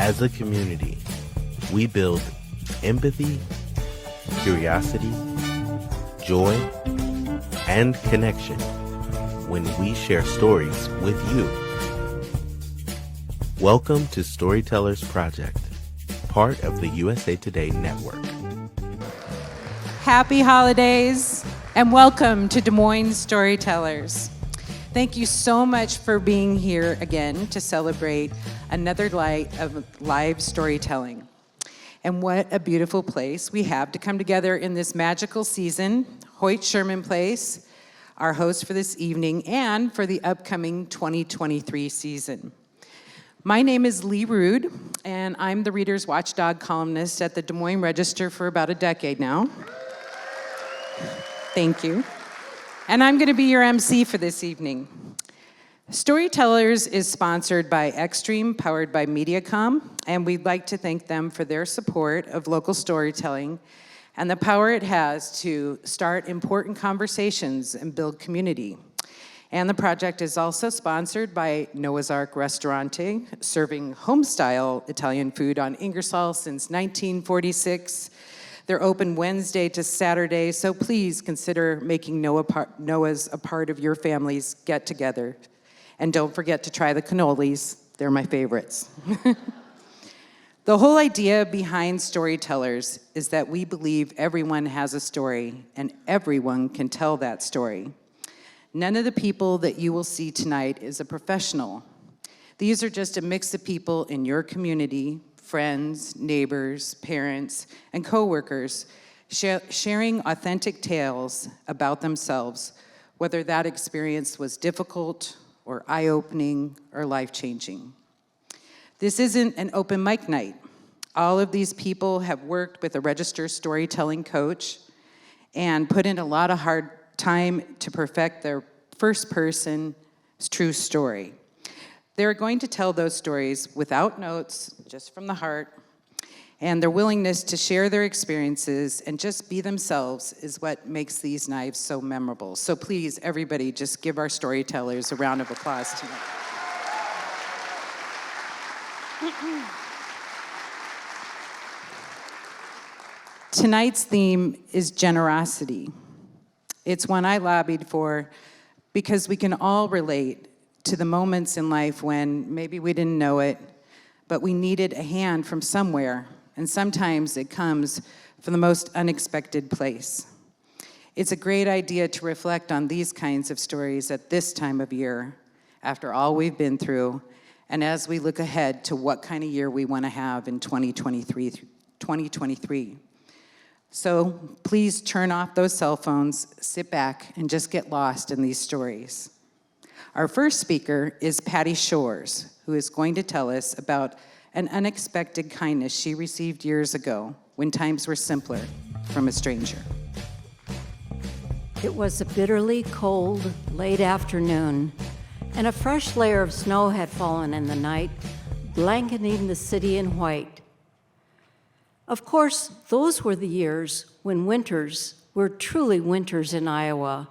As a community, we build empathy, curiosity, joy, and connection when we share stories with you. Welcome to Storytellers Project, part of the USA Today Network. Happy holidays and welcome to Des Moines Storytellers. Thank you so much for being here again to celebrate another night of live storytelling. And what a beautiful place we have to come together in this magical season. Hoyt Sherman Place, our host for this evening and for the upcoming 2023 season. My name is Lee Rude, and I'm the Reader's Watchdog columnist at the Des Moines Register for about a decade now. Thank you. And I'm going to be your MC for this evening. Storytellers is sponsored by Extreme, powered by Mediacom, and we'd like to thank them for their support of local storytelling and the power it has to start important conversations and build community. And the project is also sponsored by Noah's Ark Restaurante, serving home-style Italian food on Ingersoll since 1946. They're open Wednesday to Saturday, so please consider making Noah's a part of your family's get-together. And don't forget to try the cannolis. They're my favorites. The whole idea behind Storytellers is that we believe everyone has a story, and everyone can tell that story. None of the people that you will see tonight is a professional. These are just a mix of people in your community, friends, neighbors, parents, and coworkers, sharing authentic tales about themselves, whether that experience was difficult or eye-opening or life-changing. This isn't an open mic night. All of these people have worked with a registered storytelling coach and put in a lot of hard time to perfect their first person true story. They're going to tell those stories without notes, just from the heart, and their willingness to share their experiences and just be themselves is what makes these nights so memorable. So please, everybody, just give our storytellers a round of applause tonight. Tonight's theme is generosity. It's one I lobbied for because we can all relate to the moments in life when maybe we didn't know it, but we needed a hand from somewhere, and sometimes it comes from the most unexpected place. It's a great idea to reflect on these kinds of stories at this time of year, after all we've been through, and as we look ahead to what kind of year we want to have in 2023. So please turn off those cell phones, sit back, and just get lost in these stories. Our first speaker is Patsy Shors, who is going to tell us about an unexpected kindness she received years ago when times were simpler from a stranger. It was a bitterly cold, late afternoon, and a fresh layer of snow had fallen in the night, blanketing the city in white. Of course, those were the years when winters were truly winters in Iowa,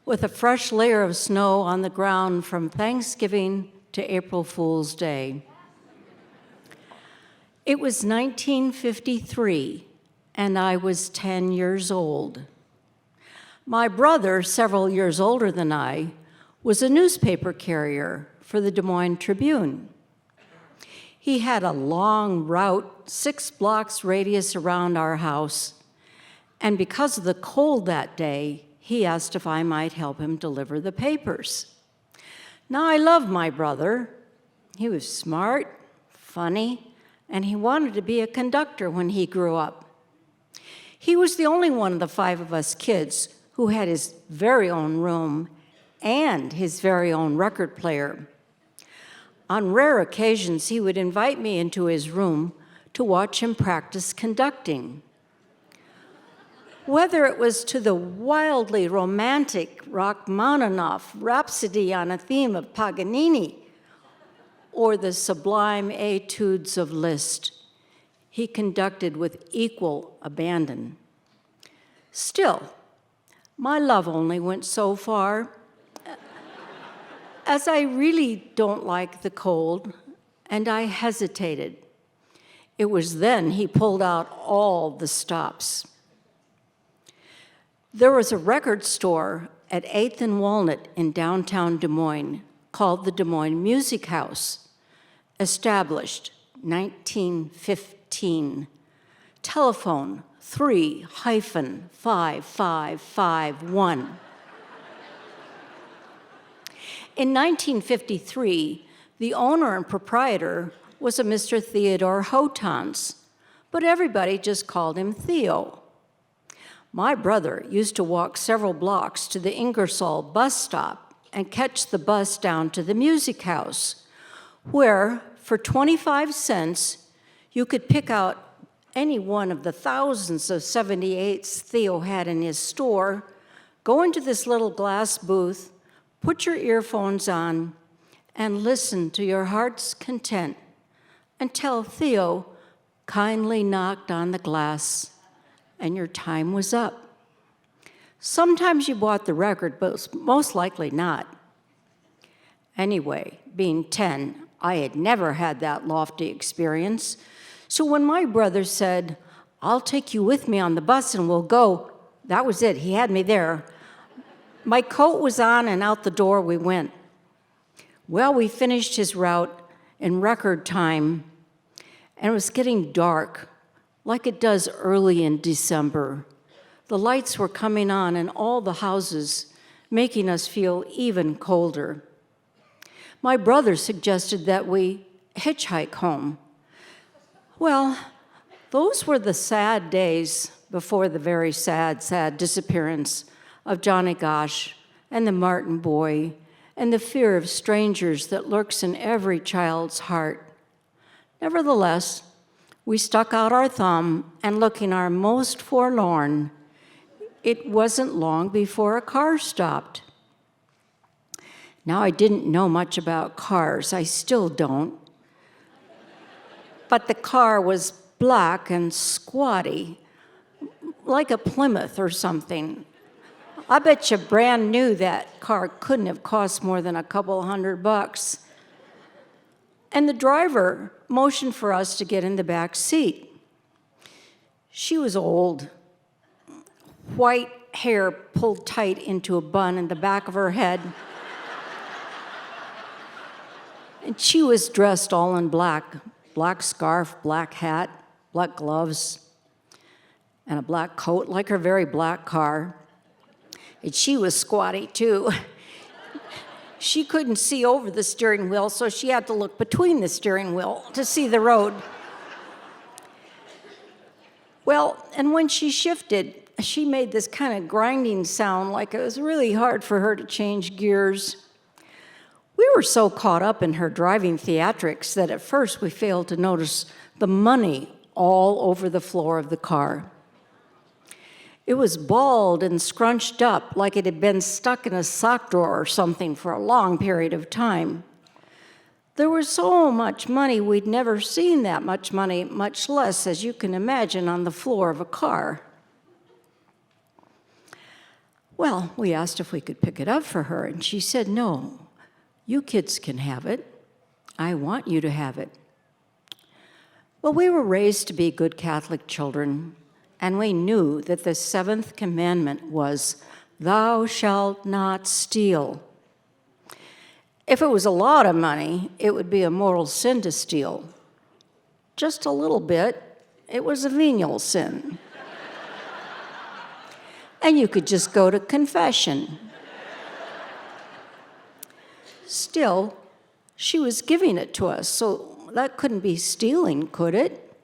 with a fresh layer of snow on the ground from Thanksgiving to April Fool's Day. It was 1953, and I was 10 years old. My brother, several years older than I, was a newspaper carrier for the Des Moines Tribune. He had a long route, 6 blocks radius around our house, and because of the cold that day, he asked if I might help him deliver the papers. Now, I love my brother. He was smart, funny, and he wanted to be a conductor when he grew up. He was the only one of the 5 of us kids who had his very own room and his very own record player. On rare occasions, he would invite me into his room to watch him practice conducting. Whether it was to the wildly romantic Rachmaninoff Rhapsody on a theme of Paganini or the sublime etudes of Liszt, he conducted with equal abandon. Still, my love only went so far, as I really don't like the cold, and I hesitated It was then he pulled out all the stops. There was a record store at 8th and Walnut in downtown Des Moines called the Des Moines Music House, established 1915. Telephone 3-5551. In 1953, the owner and proprietor was a Mr. Theodore Hotans, but everybody just called him Theo. My brother used to walk several blocks to the Ingersoll bus stop and catch the bus down to the music house, where for 25 cents you could pick out any one of the thousands of 78s Theo had in his store, go into this little glass booth, put your earphones on, and listen to your heart's content until Theo kindly knocked on the glass and your time was up. Sometimes you bought the record, but most likely not. Anyway, being 10, I had never had that lofty experience. So when my brother said, "I'll take you with me on the bus and we'll go," that was it. He had me there. My coat was on and out the door we went. Well, we finished his route in record time, and it was getting dark, like it does early in December. The lights were coming on in all the houses, making us feel even colder. My brother suggested that we hitchhike home. Well, those were the sad days before the very sad, sad disappearance of Johnny Gosh and the Martin boy and the fear of strangers that lurks in every child's heart. Nevertheless, we stuck out our thumb, and looking our most forlorn, it wasn't long before a car stopped. Now, I didn't know much about cars. I still don't. But the car was black and squatty, like a Plymouth or something. I bet you brand new that car couldn't have cost more than a couple $100. And the driver motioned for us to get in the back seat. She was old, white hair pulled tight into a bun in the back of her head. And she was dressed all in black. Black scarf, black hat, black gloves, and a black coat, like her very black car. And she was squatty, too. She couldn't see over the steering wheel, so she had to look between the steering wheel to see the road. Well, and when she shifted, she made this kind of grinding sound, like it was really hard for her to change gears. We were so caught up in her driving theatrics that at first we failed to notice the money all over the floor of the car. It was balled and scrunched up like it had been stuck in a sock drawer or something for a long period of time. There was so much money, we'd never seen that much money, much less, as you can imagine, on the floor of a car. Well, we asked if we could pick it up for her, and she said, "No. You kids can have it. I want you to have it." Well, we were raised to be good Catholic children, and we knew that the 7th commandment was, "Thou shalt not steal." If it was a lot of money, it would be a mortal sin to steal. Just a little bit, it was a venial sin. And you could just go to confession. Still, she was giving it to us, so that couldn't be stealing, could it?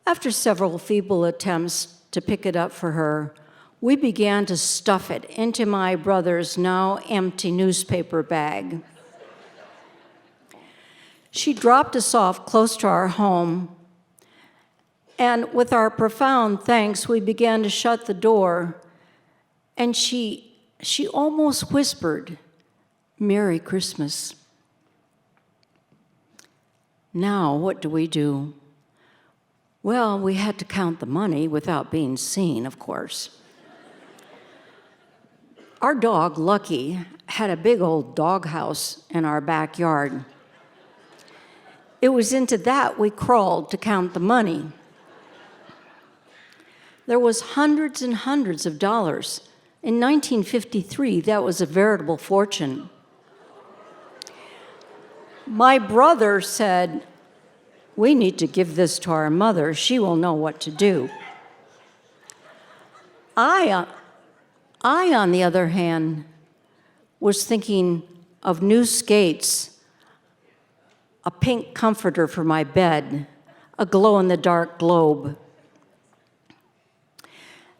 After several feeble attempts to pick it up for her, we began to stuff it into my brother's now empty newspaper bag. She dropped us off close to our home, and with our profound thanks, we began to shut the door, and she almost whispered, "Merry Christmas." Now, what do? Well, we had to count the money without being seen, of course. Our dog, Lucky, had a big old doghouse in our backyard. it was into that we crawled to count the money. There was hundreds and hundreds of dollars. In 1953, that was a veritable fortune. My brother said, "We need to give this to our mother. She will know what to do." I, on the other hand, was thinking of new skates, a pink comforter for my bed, a glow-in-the-dark globe.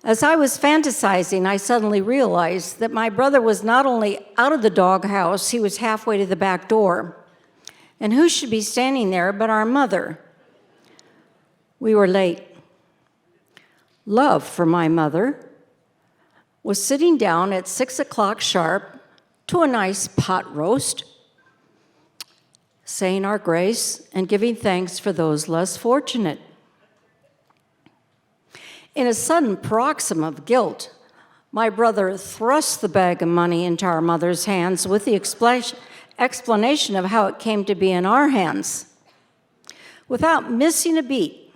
As I was fantasizing, I suddenly realized that my brother was not only out of the doghouse, he was halfway to the back door. And who should be standing there but our mother? We were late. Love, for my mother, was sitting down at 6 o'clock sharp to a nice pot roast, saying our grace and giving thanks for those less fortunate. In a sudden paroxysm of guilt, my brother thrust the bag of money into our mother's hands with the explanation of how it came to be in our hands. Without missing a beat,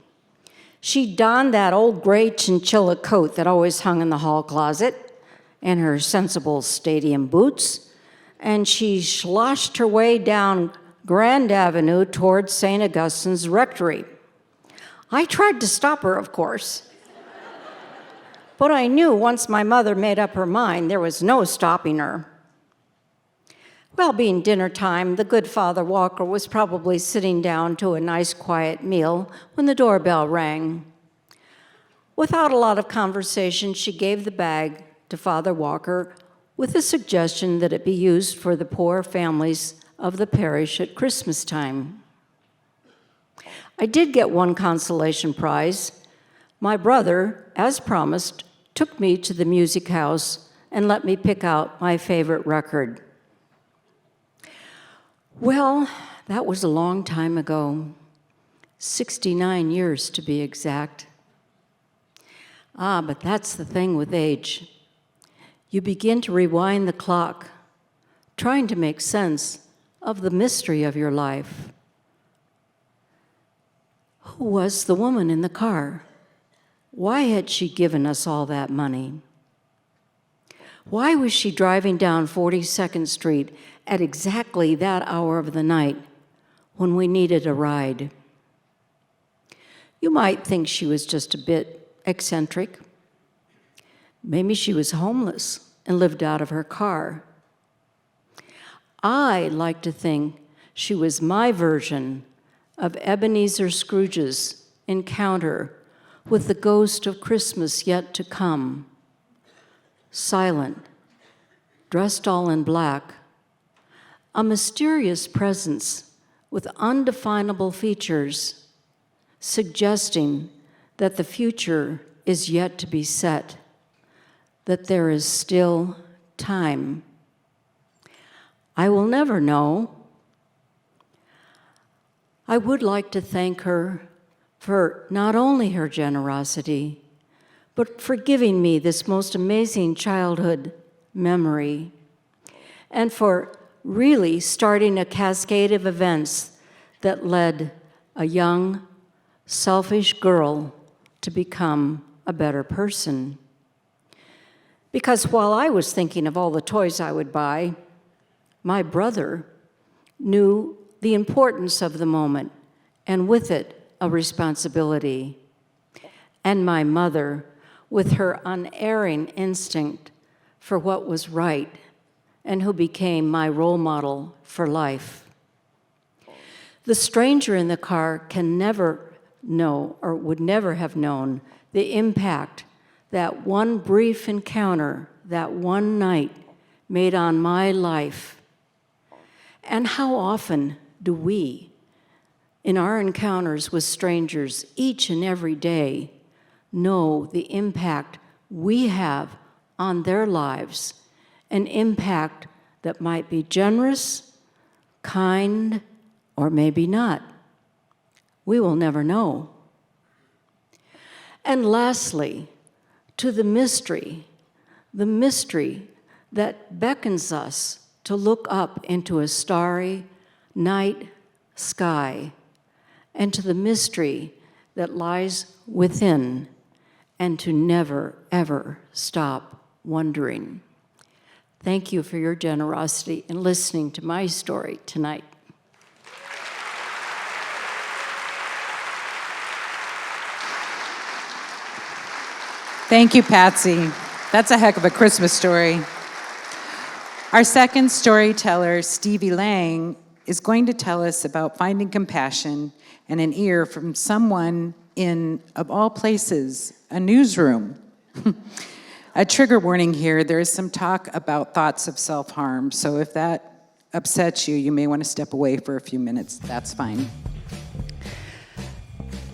she donned that old gray chinchilla coat that always hung in the hall closet and her sensible stadium boots, and she sloshed her way down Grand Avenue towards St. Augustine's Rectory. I tried to stop her, of course. But I knew once my mother made up her mind, there was no stopping her. Well, being dinner time, the good Father Walker was probably sitting down to a nice quiet meal when the doorbell rang. Without a lot of conversation, she gave the bag to Father Walker with the suggestion that it be used for the poor families of the parish at Christmas time. I did get one consolation prize. My brother, as promised, took me to the music house and let me pick out my favorite record. Well, that was a long time ago, 69 years to be exact. But that's the thing with age. You begin to rewind the clock, trying to make sense of the mystery of your life. Who was the woman in the car? Why had she given us all that money? Why was she driving down 42nd Street at exactly that hour of the night when we needed a ride? You might think she was just a bit eccentric. Maybe she was homeless and lived out of her car. I like to think she was my version of Ebenezer Scrooge's encounter with the ghost of Christmas yet to come. Silent, dressed all in black, a mysterious presence with undefinable features, suggesting that the future is yet to be set, that there is still time. I will never know. I would like to thank her for not only her generosity, but for giving me this most amazing childhood memory, and for really starting a cascade of events that led a young, selfish girl to become a better person. Because while I was thinking of all the toys I would buy, my brother knew the importance of the moment, and with it, a responsibility. And my mother, with her unerring instinct for what was right, and who became my role model for life. The stranger in the car can never know, or would never have known, the impact that one brief encounter, that one night, made on my life. And how often do we, in our encounters with strangers each and every day, know the impact we have on their lives, an impact that might be generous, kind, or maybe not. We will never know. And lastly, to the mystery that beckons us to look up into a starry night sky and to the mystery that lies within, and to never, ever stop wondering. Thank you for your generosity in listening to my story tonight. Thank you, Patsy. That's a heck of a Christmas story. Our second storyteller, Stevie Lang, is going to tell us about finding compassion and an ear from someone in, of all places, a newsroom. A trigger warning here, there is some talk about thoughts of self-harm, so if that upsets you, you may want to step away for a few minutes. That's fine.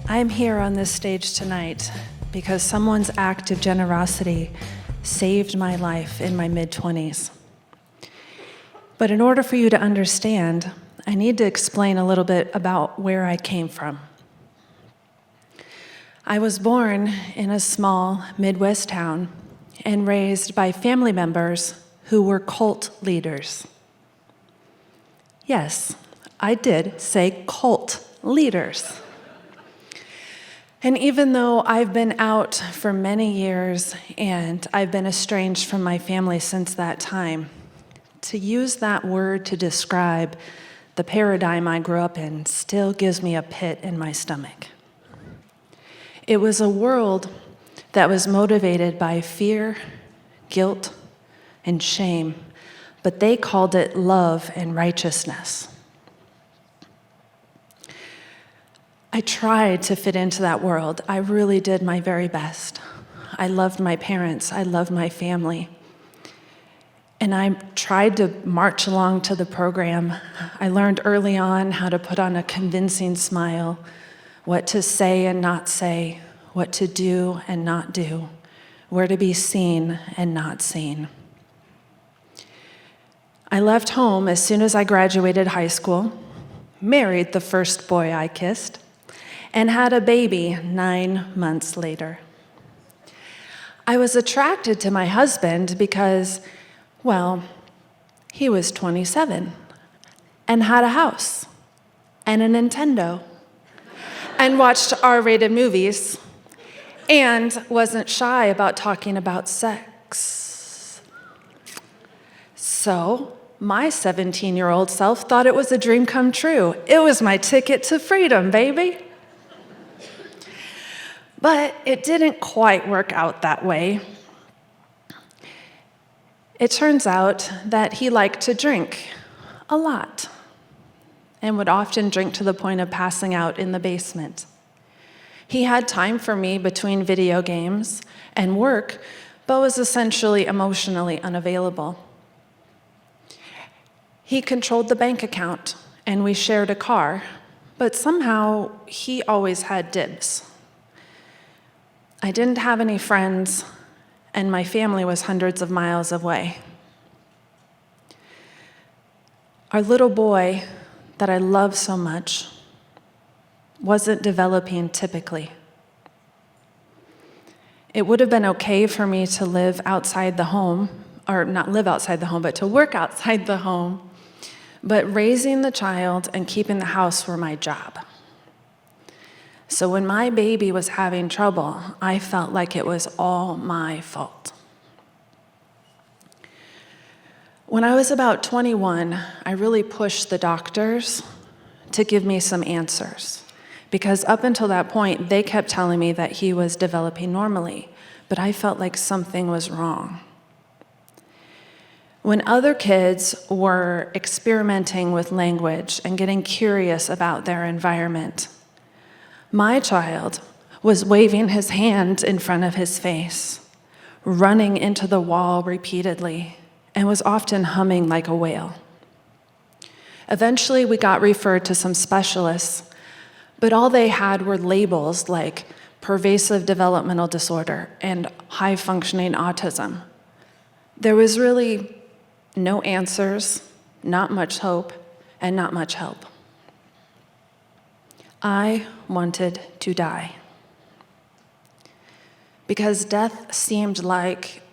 I'm here on this stage tonight because someone's act of generosity saved my life in my mid-20s. But in order for you to understand, I need to explain a little bit about where I came from. I was born in a small Midwest town and raised by family members who were cult leaders. Yes, I did say cult leaders. And even though I've been out for many years and I've been estranged from my family since that time, to use that word to describe the paradigm I grew up in still gives me a pit in my stomach. It was a world that was motivated by fear, guilt, and shame, but they called it love and righteousness. I tried to fit into that world. I really did my very best. I loved my parents. I loved my family. And I tried to march along to the program. I learned early on how to put on a convincing smile, what to say and not say, what to do and not do, where to be seen and not seen. I left home as soon as I graduated high school, married the first boy I kissed, and had a baby 9 months later. I was attracted to my husband because, well, he was 27 and had a house and a Nintendo and watched R-rated movies and wasn't shy about talking about sex. So my 17-year-old self thought it was a dream come true. It was my ticket to freedom, baby. But it didn't quite work out that way. It turns out that he liked to drink a lot and would often drink to the point of passing out in the basement. He had time for me between video games and work, but was essentially emotionally unavailable. He controlled the bank account, and we shared a car, but somehow he always had dibs. I didn't have any friends, and my family was hundreds of miles away. Our little boy that I love so much wasn't developing typically. It would have been okay for me to live outside the home, or not live outside the home, but to work outside the home. But raising the child and keeping the house were my job. So when my baby was having trouble, I felt like it was all my fault. When I was about 21, I really pushed the doctors to give me some answers, because up until that point, they kept telling me that he was developing normally, but I felt like something was wrong. When other kids were experimenting with language and getting curious about their environment, my child was waving his hand in front of his face, running into the wall repeatedly, and was often humming like a whale. Eventually, we got referred to some specialists, but all they had were labels like pervasive developmental disorder and high-functioning autism. There was really no answers, not much hope, and not much help. I wanted to die because death seemed like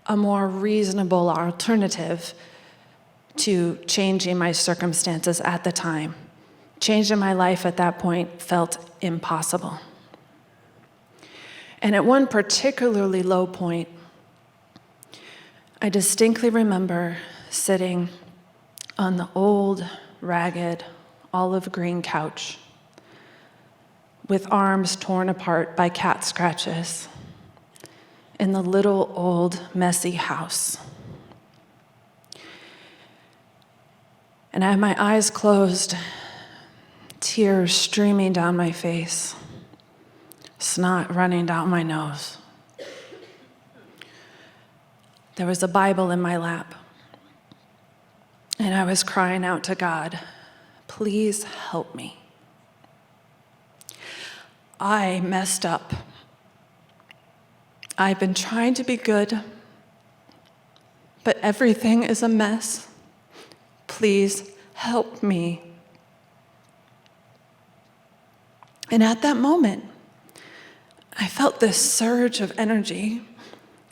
a more reasonable alternative to changing my circumstances at the time. Changing my life at that point felt impossible. And at one particularly low point, I distinctly remember sitting on the old, ragged, olive green couch with arms torn apart by cat scratches in the little old messy house. And I had my eyes closed, tears streaming down my face, snot running down my nose. There was a Bible in my lap, and I was crying out to God, please help me. I messed up. I've been trying to be good, but everything is a mess. Please help me. And at that moment, I felt this surge of energy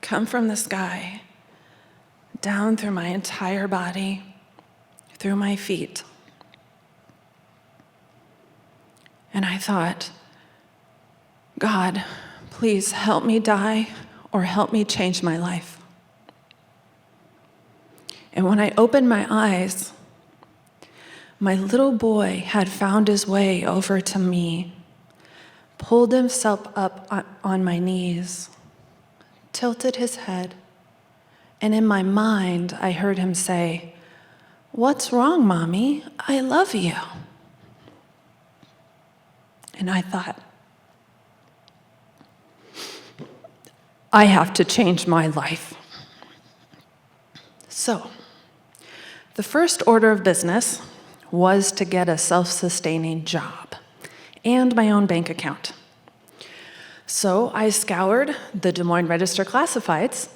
come from the sky, down through my entire body, through my feet. And I thought, God, please help me die or help me change my life. And when I opened my eyes, my little boy had found his way over to me, pulled himself up on my knees, tilted his head, and in my mind, I heard him say, "What's wrong, Mommy? I love you." And I thought, I have to change my life. So, the first order of business was to get a self-sustaining job and my own bank account. So I scoured the Des Moines Register Classifieds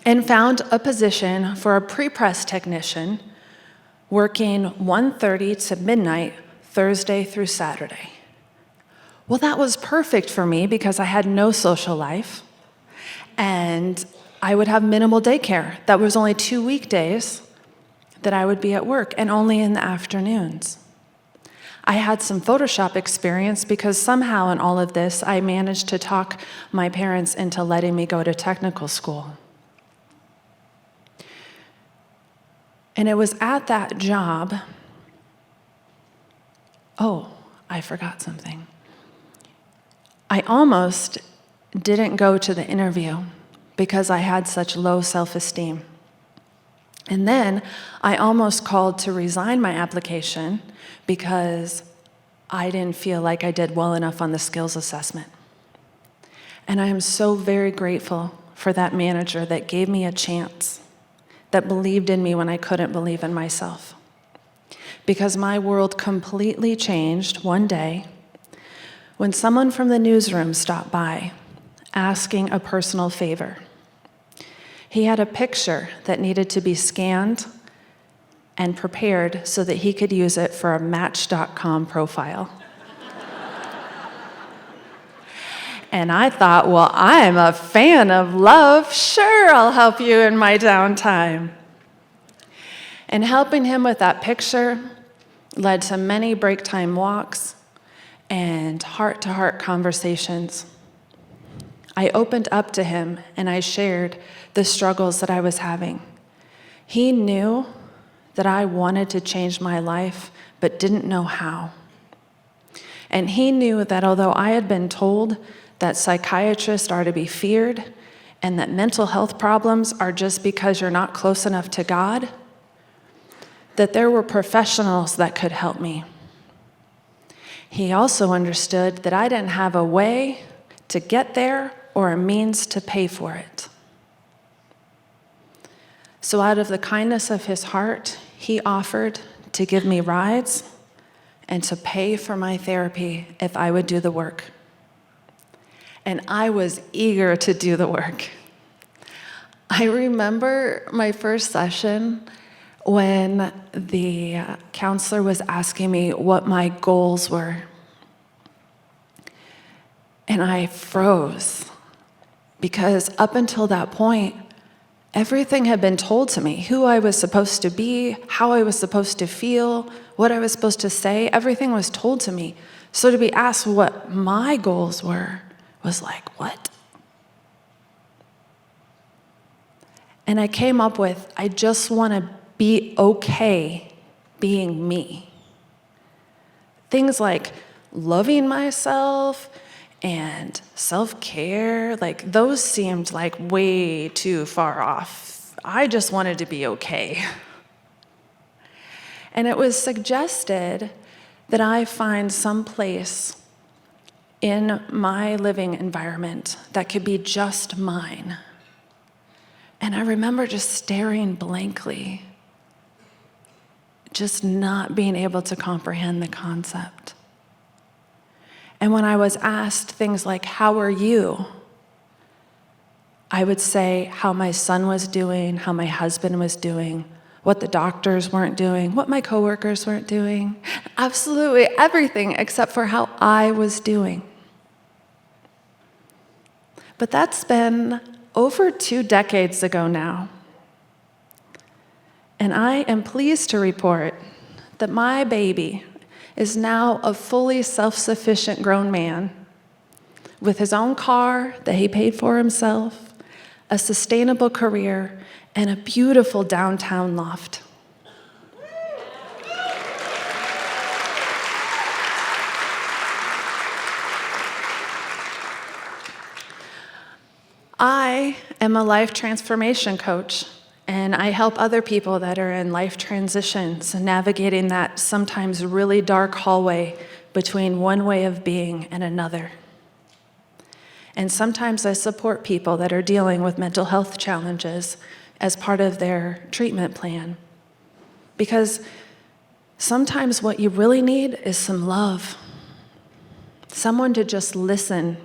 and found a position for a pre-press technician working 1:30 to midnight, Thursday through Saturday. Well, that was perfect for me because I had no social life, and I would have minimal daycare. That was only 2 weekdays that I would be at work, and only in the afternoons. I had some Photoshop experience because somehow in all of this, I managed to talk my parents into letting me go to technical school. And it was at that job, oh, I forgot something. I almost didn't go to the interview because I had such low self-esteem. And then I almost called to resign my application because I didn't feel like I did well enough on the skills assessment. And I am so very grateful for that manager that gave me a chance, that believed in me when I couldn't believe in myself. Because my world completely changed one day when someone from the newsroom stopped by asking a personal favor. He had a picture that needed to be scanned and prepared so that he could use it for a Match.com profile. And I thought, well, I'm a fan of love. Sure, I'll help you in my downtime. And helping him with that picture led to many break time walks and heart-to-heart conversations. I opened up to him and I shared the struggles that I was having. He knew that I wanted to change my life, but didn't know how. And he knew that although I had been told that psychiatrists are to be feared and that mental health problems are just because you're not close enough to God, that there were professionals that could help me. He also understood that I didn't have a way to get there or a means to pay for it. So out of the kindness of his heart, he offered to give me rides and to pay for my therapy if I would do the work. And I was eager to do the work. I remember my first session when the counselor was asking me what my goals were. And I froze because up until that point, Everything had been told to me, who I was supposed to be, how I was supposed to feel, what I was supposed to say. Everything was told to me. So to be asked what my goals were was like, what? And I came up with, I just want to be okay being me. Things like loving myself and self-care, like those seemed like way too far off. I just wanted to be okay. And it was suggested that I find some place in my living environment that could be just mine. And I remember just staring blankly, just not being able to comprehend the concept. And when I was asked things like, how are you? I would say how my son was doing, how my husband was doing, what the doctors weren't doing, what my coworkers weren't doing, absolutely everything except for how I was doing. But that's been over 2 decades ago now. And I am pleased to report that my baby is now a fully self-sufficient grown man with his own car that he paid for himself, a sustainable career, and a beautiful downtown loft. I am a life transformation coach, and I help other people that are in life transitions, navigating that sometimes really dark hallway between one way of being and another. And sometimes I support people that are dealing with mental health challenges as part of their treatment plan. Because sometimes what you really need is some love. Someone to just listen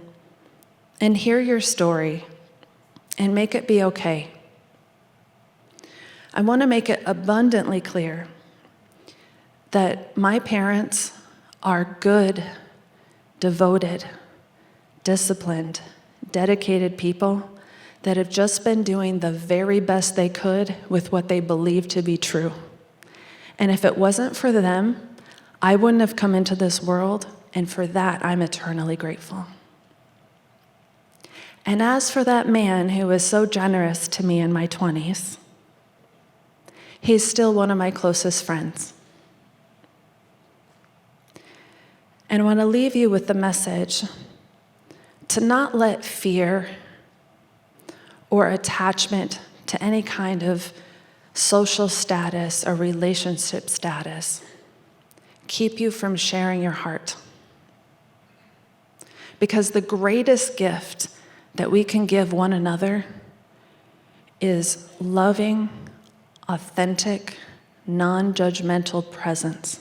and hear your story and make it be okay. I want to make it abundantly clear that my parents are good, devoted, disciplined, dedicated people that have just been doing the very best they could with what they believe to be true. And if it wasn't for them, I wouldn't have come into this world, and for that, I'm eternally grateful. And as for that man who was so generous to me in my 20s, he's still one of my closest friends. And I want to leave you with the message to not let fear or attachment to any kind of social status or relationship status keep you from sharing your heart. Because the greatest gift that we can give one another is loving, authentic, non-judgmental presence.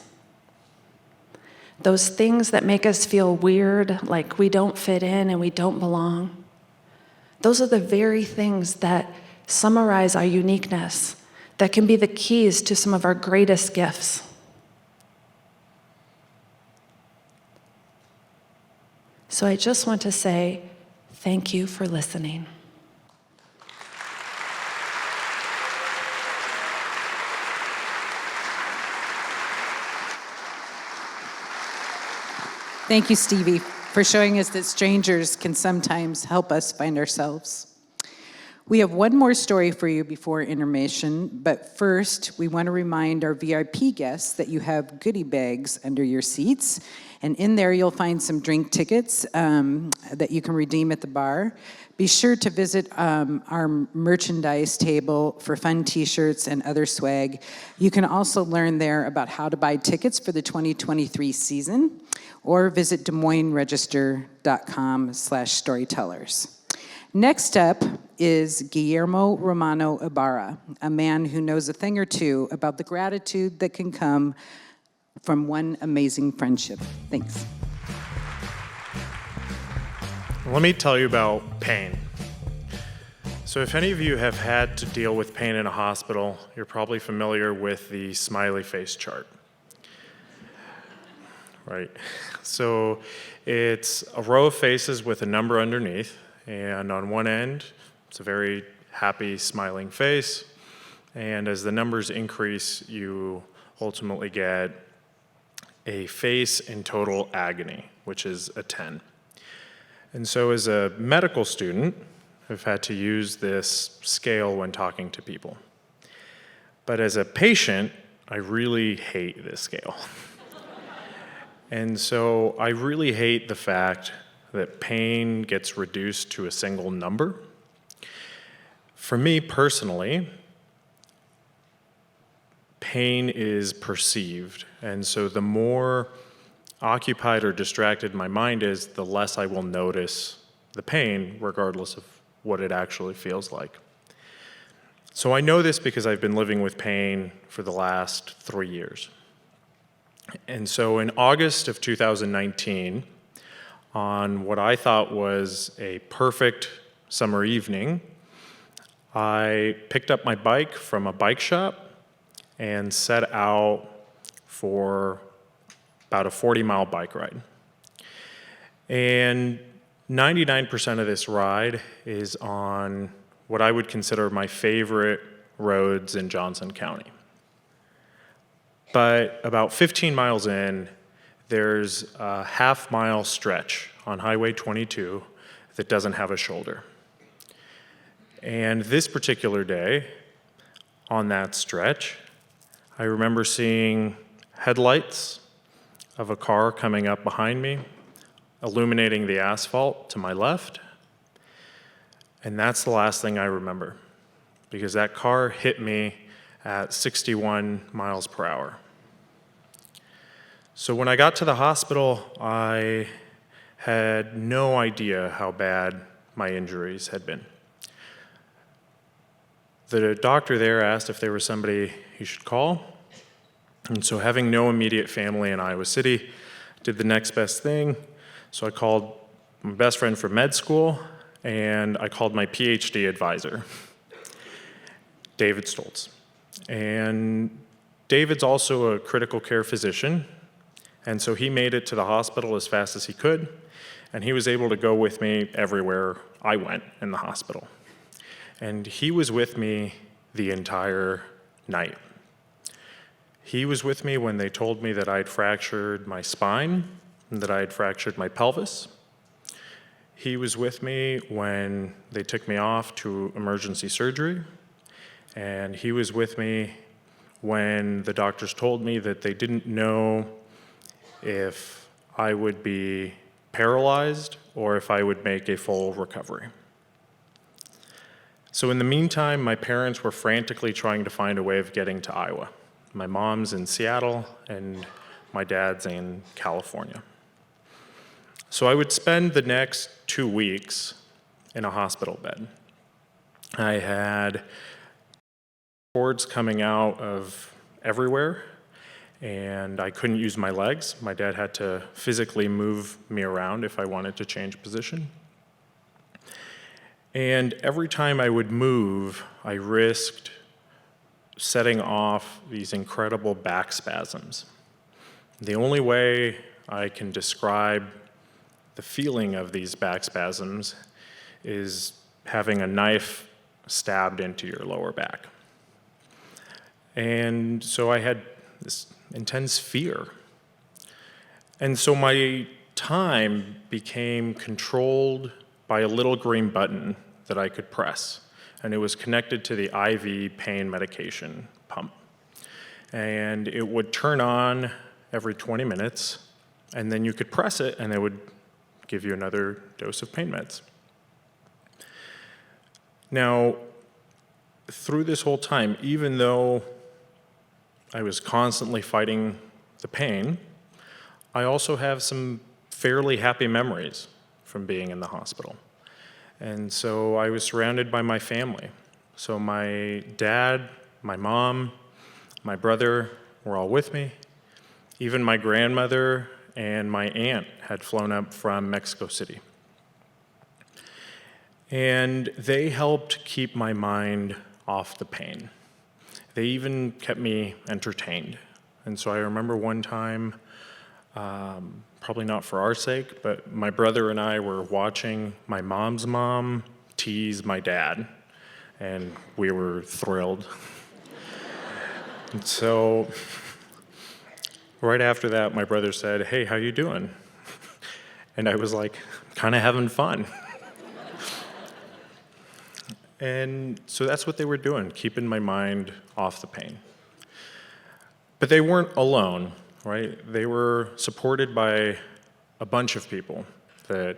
Those things that make us feel weird, like we don't fit in and we don't belong, those are the very things that summarize our uniqueness, that can be the keys to some of our greatest gifts. So I just want to say thank you for listening. Thank you, Stevie, for showing us that strangers can sometimes help us find ourselves. We have one more story for you before intermission, but first, we want to remind our VIP guests that you have goodie bags under your seats, and in there you'll find some drink tickets that you can redeem at the bar. Be sure to visit our merchandise table for fun t-shirts and other swag. You can also learn there about how to buy tickets for the 2023 season, or visit DesMoinesRegister.com/storytellers. Next up is Guillermo Romano Ibarra, a man who knows a thing or two about the gratitude that can come from one amazing friendship. Thanks. Let me tell you about pain. So if any of you have had to deal with pain in a hospital, you're probably familiar with the smiley face chart. Right? So it's a row of faces with a number underneath, and on one end, it's a very happy, smiling face. And as the numbers increase, you ultimately get a face in total agony, which is a 10. And so as a medical student, I've had to use this scale when talking to people. But as a patient, I really hate this scale. And so I really hate the fact that pain gets reduced to a single number. For me personally, pain is perceived. And so the more occupied or distracted my mind is, the less I will notice the pain, regardless of what it actually feels like. So I know this because I've been living with pain for the last 3 years. And so in August of 2019, on what I thought was a perfect summer evening, I picked up my bike from a bike shop and set out for about a 40-mile bike ride. And 99% of this ride is on what I would consider my favorite roads in Johnson County. But about 15 miles in, there's a half-mile stretch on Highway 22 that doesn't have a shoulder. And this particular day, on that stretch, I remember seeing headlights of a car coming up behind me, illuminating the asphalt to my left. And that's the last thing I remember, because that car hit me at 61 miles per hour. So when I got to the hospital, I had no idea how bad my injuries had been. The doctor there asked if there was somebody he should call. And so having no immediate family in Iowa City, did the next best thing. So I called my best friend from med school, and I called my PhD advisor, David Stoltz. And David's also a critical care physician, and so he made it to the hospital as fast as he could, and he was able to go with me everywhere I went in the hospital. And he was with me the entire night. He was with me when they told me that I'd fractured my spine and that I'd fractured my pelvis. He was with me when they took me off to emergency surgery. And he was with me when the doctors told me that they didn't know if I would be paralyzed or if I would make a full recovery. So in the meantime, my parents were frantically trying to find a way of getting to Iowa. My mom's in Seattle and my dad's in California. So I would spend the next 2 weeks in a hospital bed. I had cords coming out of everywhere, and I couldn't use my legs. My dad had to physically move me around if I wanted to change position. And every time I would move, I risked setting off these incredible back spasms. The only way I can describe the feeling of these back spasms is having a knife stabbed into your lower back. And so I had this intense fear. And so my time became controlled by a little green button that I could press. And it was connected to the IV pain medication pump. And it would turn on every 20 minutes, and then you could press it, and it would give you another dose of pain meds. Now, through this whole time, even though I was constantly fighting the pain, I also have some fairly happy memories from being in the hospital. And so I was surrounded by my family. So my dad, my mom, my brother were all with me. Even my grandmother and my aunt had flown up from Mexico City. And they helped keep my mind off the pain. They even kept me entertained. And so I remember one time, probably not for our sake, but my brother and I were watching my mom's mom tease my dad. and we were thrilled. And so right after that, my brother said, "Hey, how you doing?" And I was like, kind of having fun. And so that's what they were doing, keeping my mind off the pain. But they weren't alone, right? They were supported by a bunch of people, that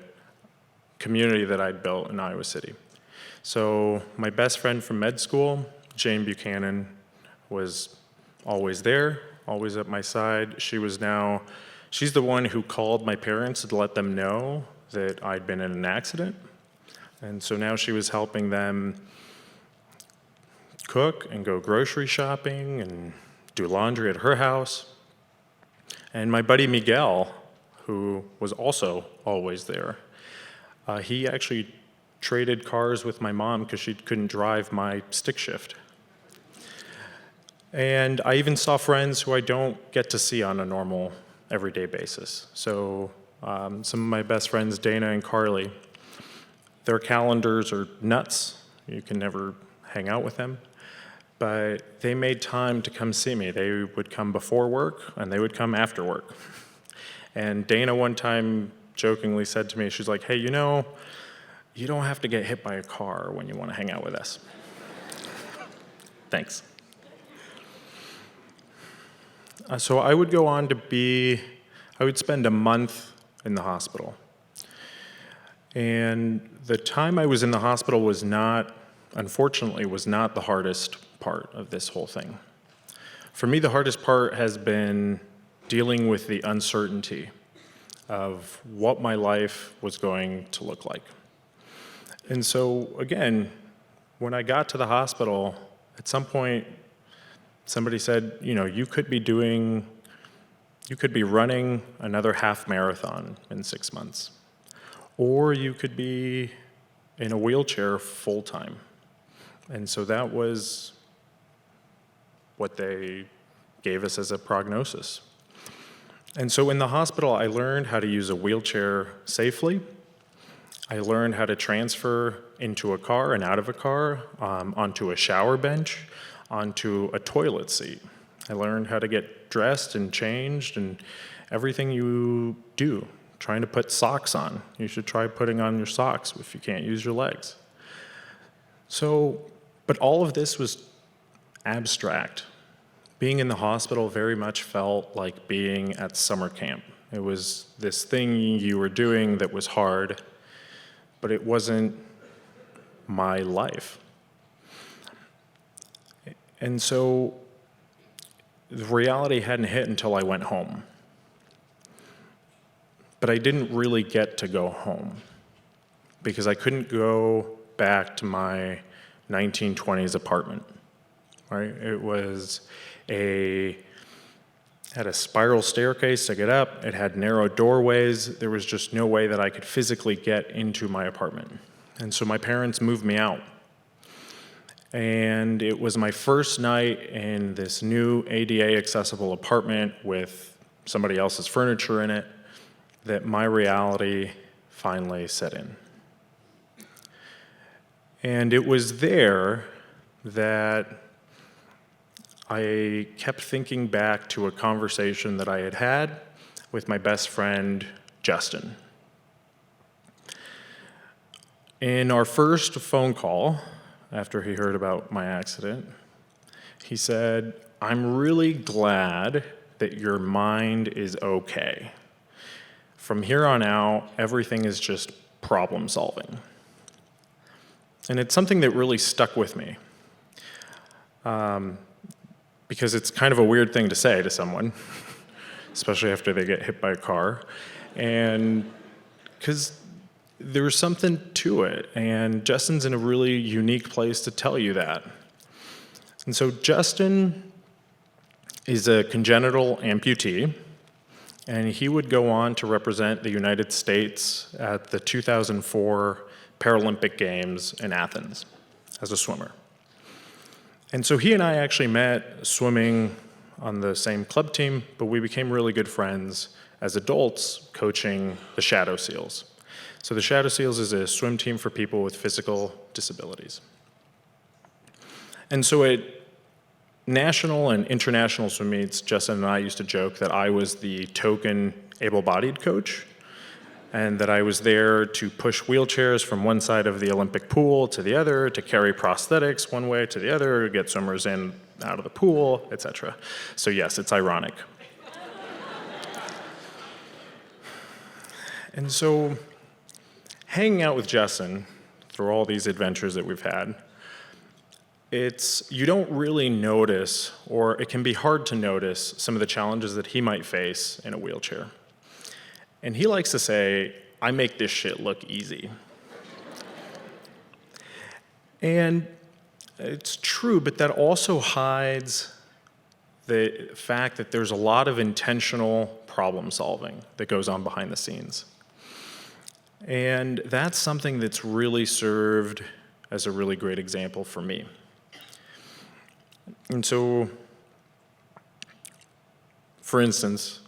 community that I'd built in Iowa City. So my best friend from med school, Jane Buchanan, was always there, always at my side. She's the one who called my parents to let them know that I'd been in an accident. And so now she was helping them cook and go grocery shopping and do laundry at her house. And my buddy Miguel, who was also always there, he actually traded cars with my mom because she couldn't drive my stick shift. And I even saw friends who I don't get to see on a normal, everyday basis. So some of my best friends, Dana and Carly, their calendars are nuts. You can never hang out with them. But they made time to come see me. They would come before work, and they would come after work. And Dana one time jokingly said to me, she's like, "Hey, you don't have to get hit by a car when you want to hang out with us." Thanks. So I would go on I would spend a month in the hospital. And the time I was in the hospital unfortunately, was not the hardest part of this whole thing. For me, the hardest part has been dealing with the uncertainty of what my life was going to look like. And so, again, when I got to the hospital, at some point, somebody said, you could be running another half marathon in 6 months. Or you could be in a wheelchair full time. And so that was what they gave us as a prognosis. And so in the hospital, I learned how to use a wheelchair safely. I learned how to transfer into a car and out of a car, onto a shower bench, onto a toilet seat. I learned how to get dressed and changed and everything you do. Trying to put socks on. You should try putting on your socks if you can't use your legs. But all of this was abstract. Being in the hospital very much felt like being at summer camp. It was this thing you were doing that was hard, but it wasn't my life. And so the reality hadn't hit until I went home. But I didn't really get to go home because I couldn't go back to my 1920s apartment, right? It had a spiral staircase to get up. It had narrow doorways. There was just no way that I could physically get into my apartment. And so my parents moved me out. And it was my first night in this new ADA accessible apartment with somebody else's furniture in it that my reality finally set in. And it was there that I kept thinking back to a conversation that I had had with my best friend, Justin. In our first phone call, after he heard about my accident, he said, "I'm really glad that your mind is okay. From here on out, everything is just problem solving." And it's something that really stuck with me, because it's kind of a weird thing to say to someone, especially after they get hit by a car, and because there was something to it, and Justin's in a really unique place to tell you that. And so Justin is a congenital amputee, and he would go on to represent the United States at the 2004 Paralympic Games in Athens as a swimmer. And so he and I actually met swimming on the same club team, but we became really good friends as adults coaching the Shadow Seals. So the Shadow Seals is a swim team for people with physical disabilities. And so at national and international swim meets, Justin and I used to joke that I was the token able-bodied coach, and that I was there to push wheelchairs from one side of the Olympic pool to the other, to carry prosthetics one way to the other, get swimmers in, out of the pool, etc. So yes, it's ironic. And so hanging out with Justin through all these adventures that we've had, you don't really notice, or it can be hard to notice, some of the challenges that he might face in a wheelchair. And he likes to say, I make this shit look easy. And it's true, but that also hides the fact that there's a lot of intentional problem solving that goes on behind the scenes. And that's something that's really served as a really great example for me. And so, for instance,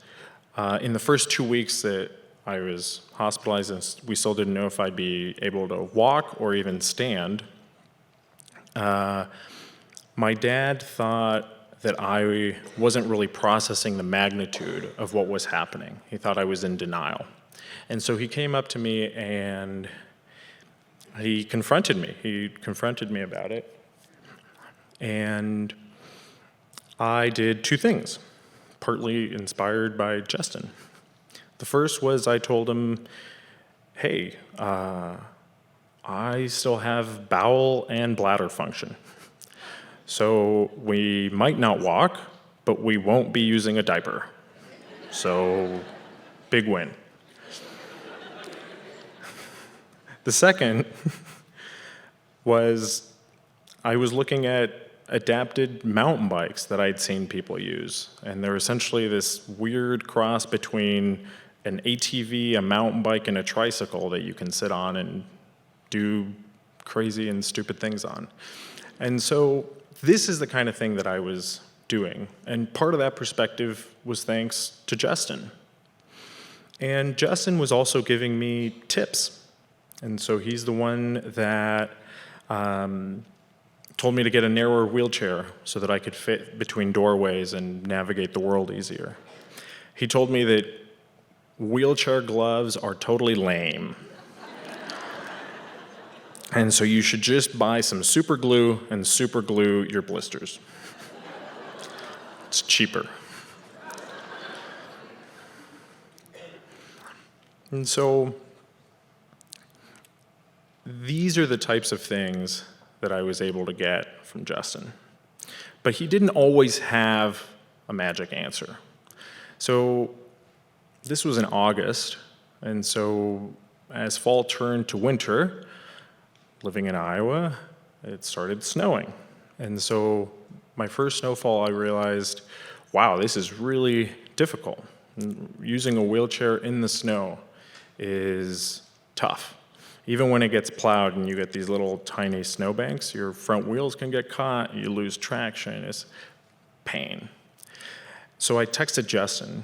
in the first 2 weeks that I was hospitalized and we still didn't know if I'd be able to walk or even stand, my dad thought that I wasn't really processing the magnitude of what was happening. He thought I was in denial. And so he came up to me and he confronted me. He confronted me about it. And I did two things, partly inspired by Justin. The first was I told him, hey, I still have bowel and bladder function. So we might not walk, but we won't be using a diaper. So big win. The second was I was looking at adapted mountain bikes that I'd seen people use. And they're essentially this weird cross between an ATV, a mountain bike, and a tricycle that you can sit on and do crazy and stupid things on. And so this is the kind of thing that I was doing. And part of that perspective was thanks to Justin. And Justin was also giving me tips. And so he's the one that told me to get a narrower wheelchair so that I could fit between doorways and navigate the world easier. He told me that wheelchair gloves are totally lame. And so you should just buy some super glue and super glue your blisters. It's cheaper. And so these are the types of things that I was able to get from Justin. But he didn't always have a magic answer. So this was in August, and so as fall turned to winter, living in Iowa, it started snowing. And so my first snowfall, I realized, wow, this is really difficult. Using a wheelchair in the snow is tough. Even when it gets plowed and you get these little tiny snowbanks, your front wheels can get caught, you lose traction, it's pain. So I texted Justin,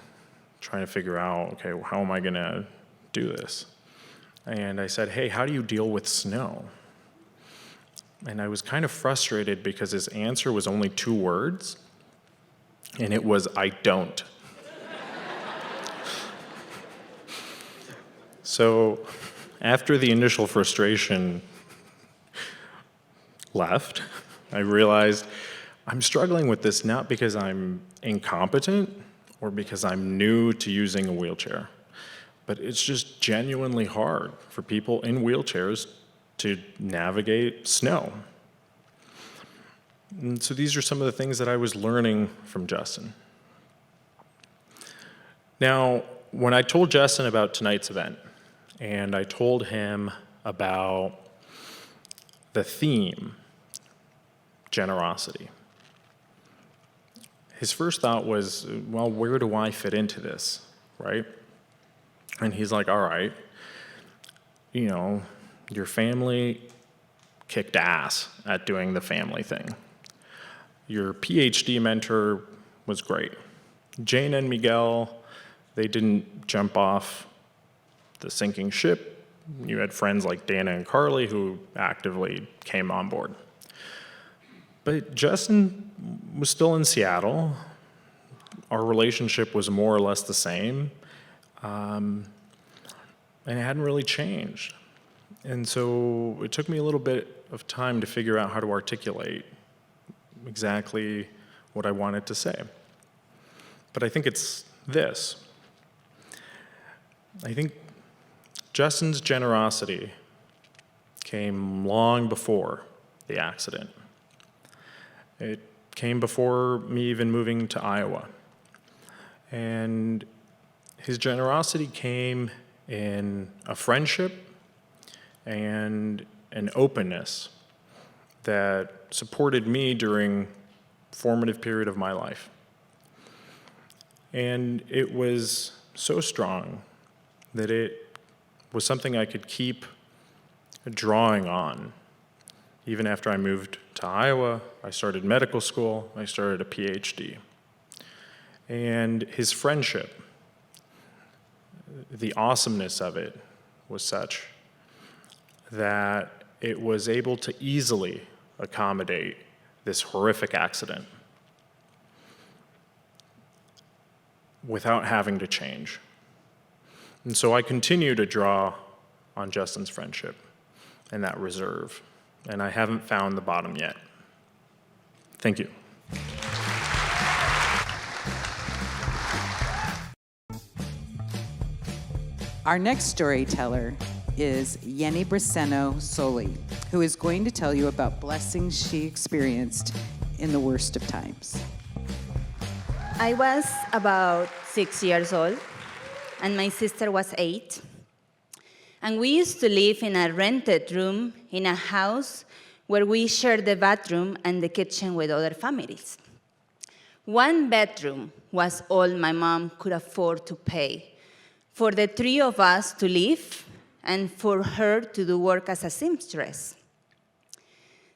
trying to figure out, okay, well, how am I gonna do this? And I said, hey, how do you deal with snow? And I was kind of frustrated because his answer was only 2 words, and it was, I don't. So after the initial frustration left, I realized I'm struggling with this not because I'm incompetent or because I'm new to using a wheelchair, but it's just genuinely hard for people in wheelchairs to navigate snow. And so these are some of the things that I was learning from Justin. Now, when I told Justin about tonight's event, and I told him about the theme, generosity, his first thought was, well, where do I fit into this, right? And he's like, all right, you know, your family kicked ass at doing the family thing. Your PhD mentor was great. Jane and Miguel, they didn't jump off the sinking ship. You had friends like Dana and Carly who actively came on board. But Justin was still in Seattle. Our relationship was more or less the same, and it hadn't really changed. And so it took me a little bit of time to figure out how to articulate exactly what I wanted to say. But I think it's this. I think Justin's generosity came long before the accident. It came before me even moving to Iowa. And his generosity came in a friendship and an openness that supported me during a formative period of my life. And it was so strong that it was something I could keep drawing on. Even after I moved to Iowa, I started medical school, I started a PhD. And his friendship, the awesomeness of it was such that it was able to easily accommodate this horrific accident without having to change. And so I continue to draw on Justin's friendship and that reserve, and I haven't found the bottom yet. Thank you. Our next storyteller is Yenny Briceno Soley, who is going to tell you about blessings she experienced in the worst of times. I was about 6 years old, and my sister was 8. And we used to live in a rented room in a house where we shared the bathroom and the kitchen with other families. One bedroom was all my mom could afford to pay for the 3 of us to live and for her to do work as a seamstress.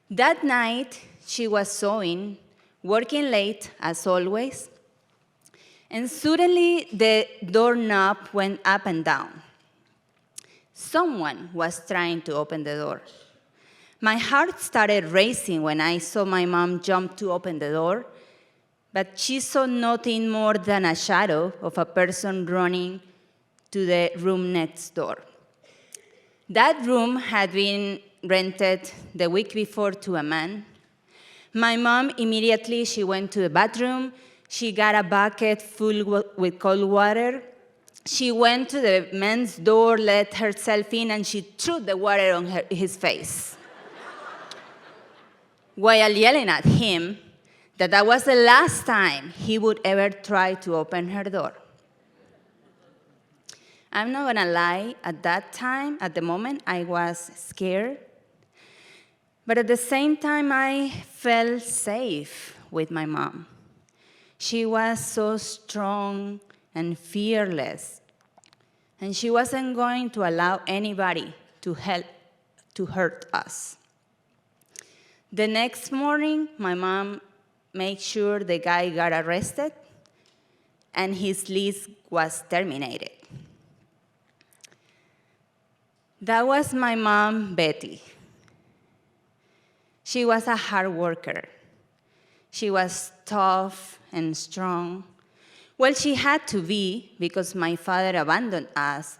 That night, she was sewing, working late as always, and suddenly the doorknob went up and down. Someone was trying to open the door. My heart started racing when I saw my mom jump to open the door, but she saw nothing more than a shadow of a person running to the room next door. That room had been rented the week before to a man. My mom immediately, she went to the bathroom. She got a bucket full with cold water. She went to the man's door, let herself in, and she threw the water on his face, while yelling at him that was the last time he would ever try to open her door. I'm not gonna lie, at that time, at the moment, I was scared. But at the same time, I felt safe with my mom. She was so strong and fearless, and she wasn't going to allow anybody to hurt us. The next morning, my mom made sure the guy got arrested, and his lease was terminated. That was my mom, Betty. She was a hard worker. She was tough and strong. Well, she had to be, because my father abandoned us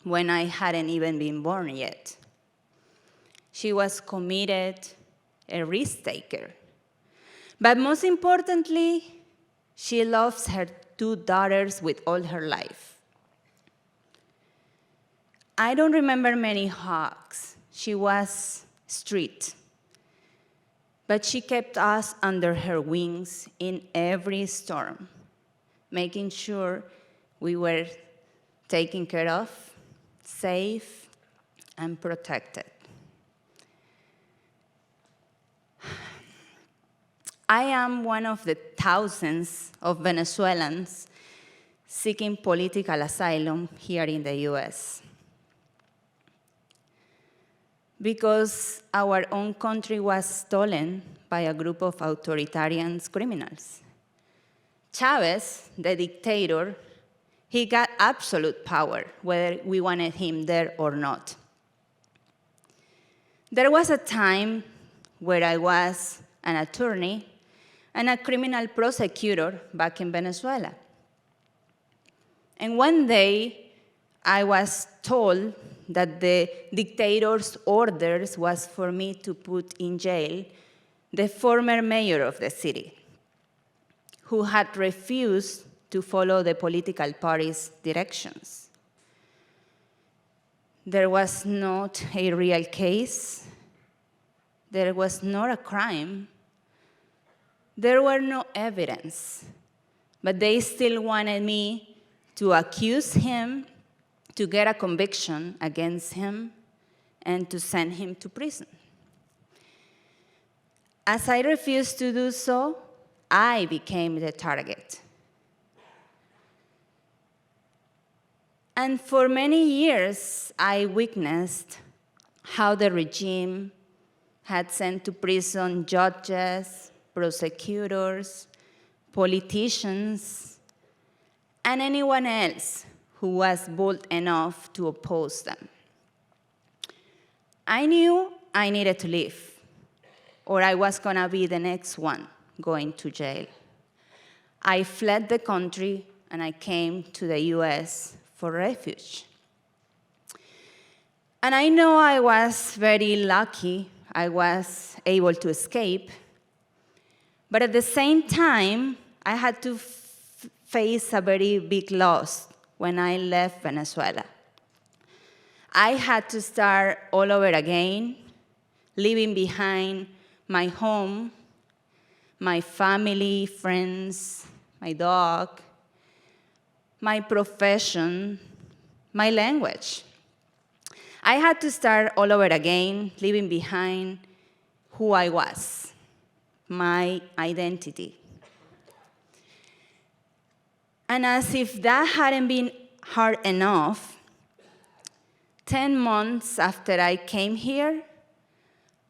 when I hadn't even been born yet. She was committed, a risk taker. But most importantly, she loves her 2 daughters with all her life. I don't remember many hugs. She was strict. But she kept us under her wings in every storm, making sure we were taken care of, safe, and protected. I am one of the thousands of Venezuelans seeking political asylum here in the US. Because our own country was stolen by a group of authoritarian criminals. Chavez, the dictator, he got absolute power, whether we wanted him there or not. There was a time where I was an attorney, and a criminal prosecutor back in Venezuela. And one day, I was told that the dictator's orders was for me to put in jail the former mayor of the city, who had refused to follow the political party's directions. There was not a real case. There was not a crime. There were no evidence. But they still wanted me to accuse him, to get a conviction against him, and to send him to prison. As I refused to do so, I became the target. And for many years, I witnessed how the regime had sent to prison judges, prosecutors, politicians, and anyone else who was bold enough to oppose them. I knew I needed to leave, or I was going to be the next one going to jail. I fled the country, and I came to the US for refuge. And I know I was very lucky. I was able to escape. But at the same time, I had to face a very big loss when I left Venezuela. I had to start all over again, leaving behind my home, my family, friends, my dog, my profession, my language. I had to start all over again, leaving behind who I was, my identity. And as if that hadn't been hard enough, 10 months after I came here,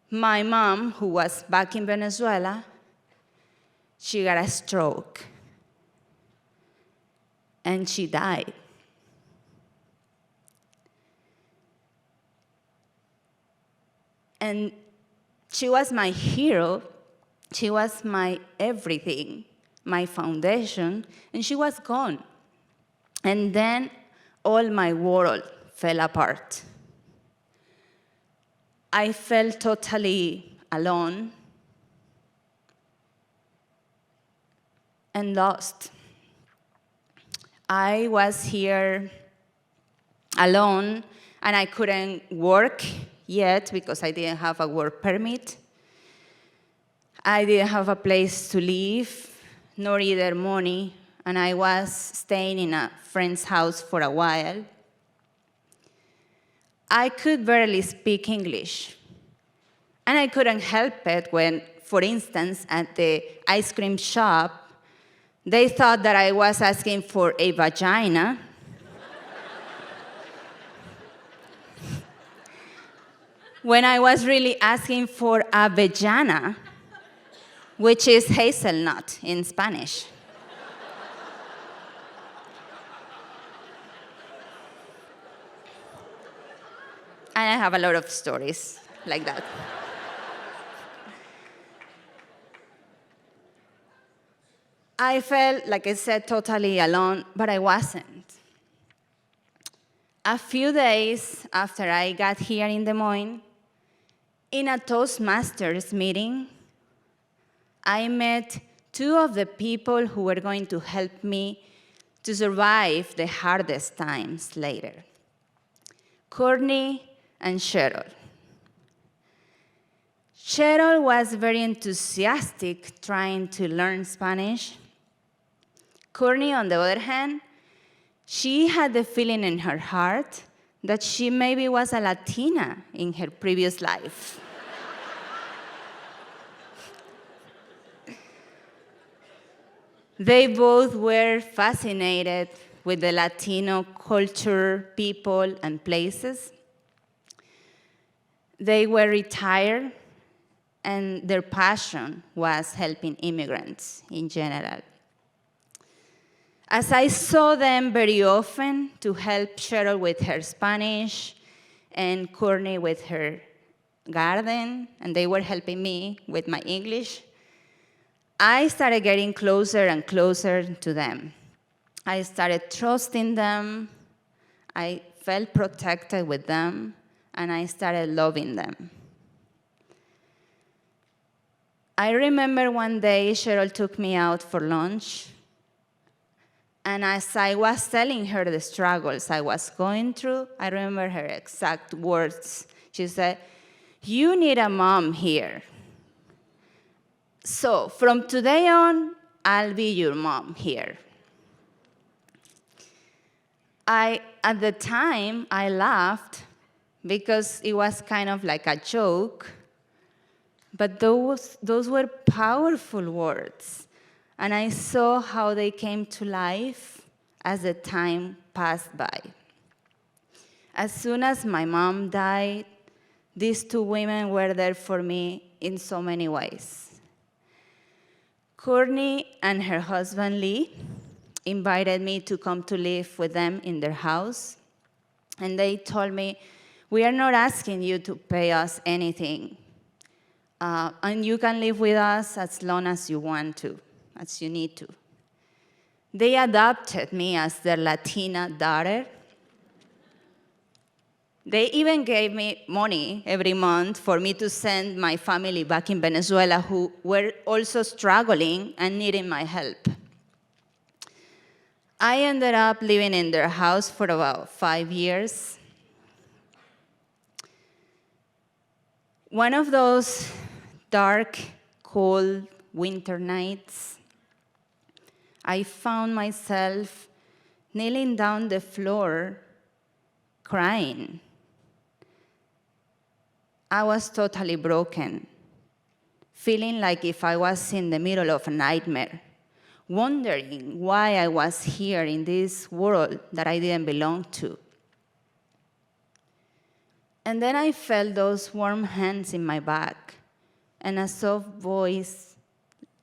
my mom, who was back in Venezuela, she got a stroke. And she died. And she was my hero. She was my everything, my foundation, and she was gone. And then all my world fell apart. I felt totally alone and lost. I was here alone, and I couldn't work yet because I didn't have a work permit. I didn't have a place to live, nor either money, and I was staying in a friend's house for a while. I could barely speak English, and I couldn't help it when, for instance, at the ice cream shop, they thought that I was asking for a vagina. When I was really asking for avellana, which is hazelnut in Spanish. And I have a lot of stories like that. I felt, like I said, totally alone, but I wasn't. A few days after I got here in Des Moines, in a Toastmasters meeting, I met two of the people who were going to help me to survive the hardest times later, Courtney and Cheryl. Cheryl was very enthusiastic trying to learn Spanish. Courtney, on the other hand, she had the feeling in her heart that she maybe was a Latina in her previous life. They both were fascinated with the Latino culture, people, and places. They were retired, and their passion was helping immigrants in general. As I saw them very often to help Cheryl with her Spanish and Courtney with her garden, and they were helping me with my English, I started getting closer and closer to them. I started trusting them. I felt protected with them, and I started loving them. I remember one day Cheryl took me out for lunch, and as I was telling her the struggles I was going through, I remember her exact words. She said, "You need a mom here. So from today on, I'll be your mom here." At the time, I laughed because it was kind of like a joke, but those were powerful words, and I saw how they came to life as the time passed by. As soon as my mom died, these two women were there for me in so many ways. Courtney and her husband, Lee, invited me to come to live with them in their house. And they told me, "We are not asking you to pay us anything. And you can live with us as long as you want to, as you need to." They adopted me as their Latina daughter. They even gave me money every month for me to send my family back in Venezuela, who were also struggling and needing my help. I ended up living in their house for about 5 years. One of those dark, cold winter nights, I found myself kneeling down the floor, crying. I was totally broken, feeling like if I was in the middle of a nightmare, wondering why I was here in this world that I didn't belong to. And then I felt those warm hands in my back and a soft voice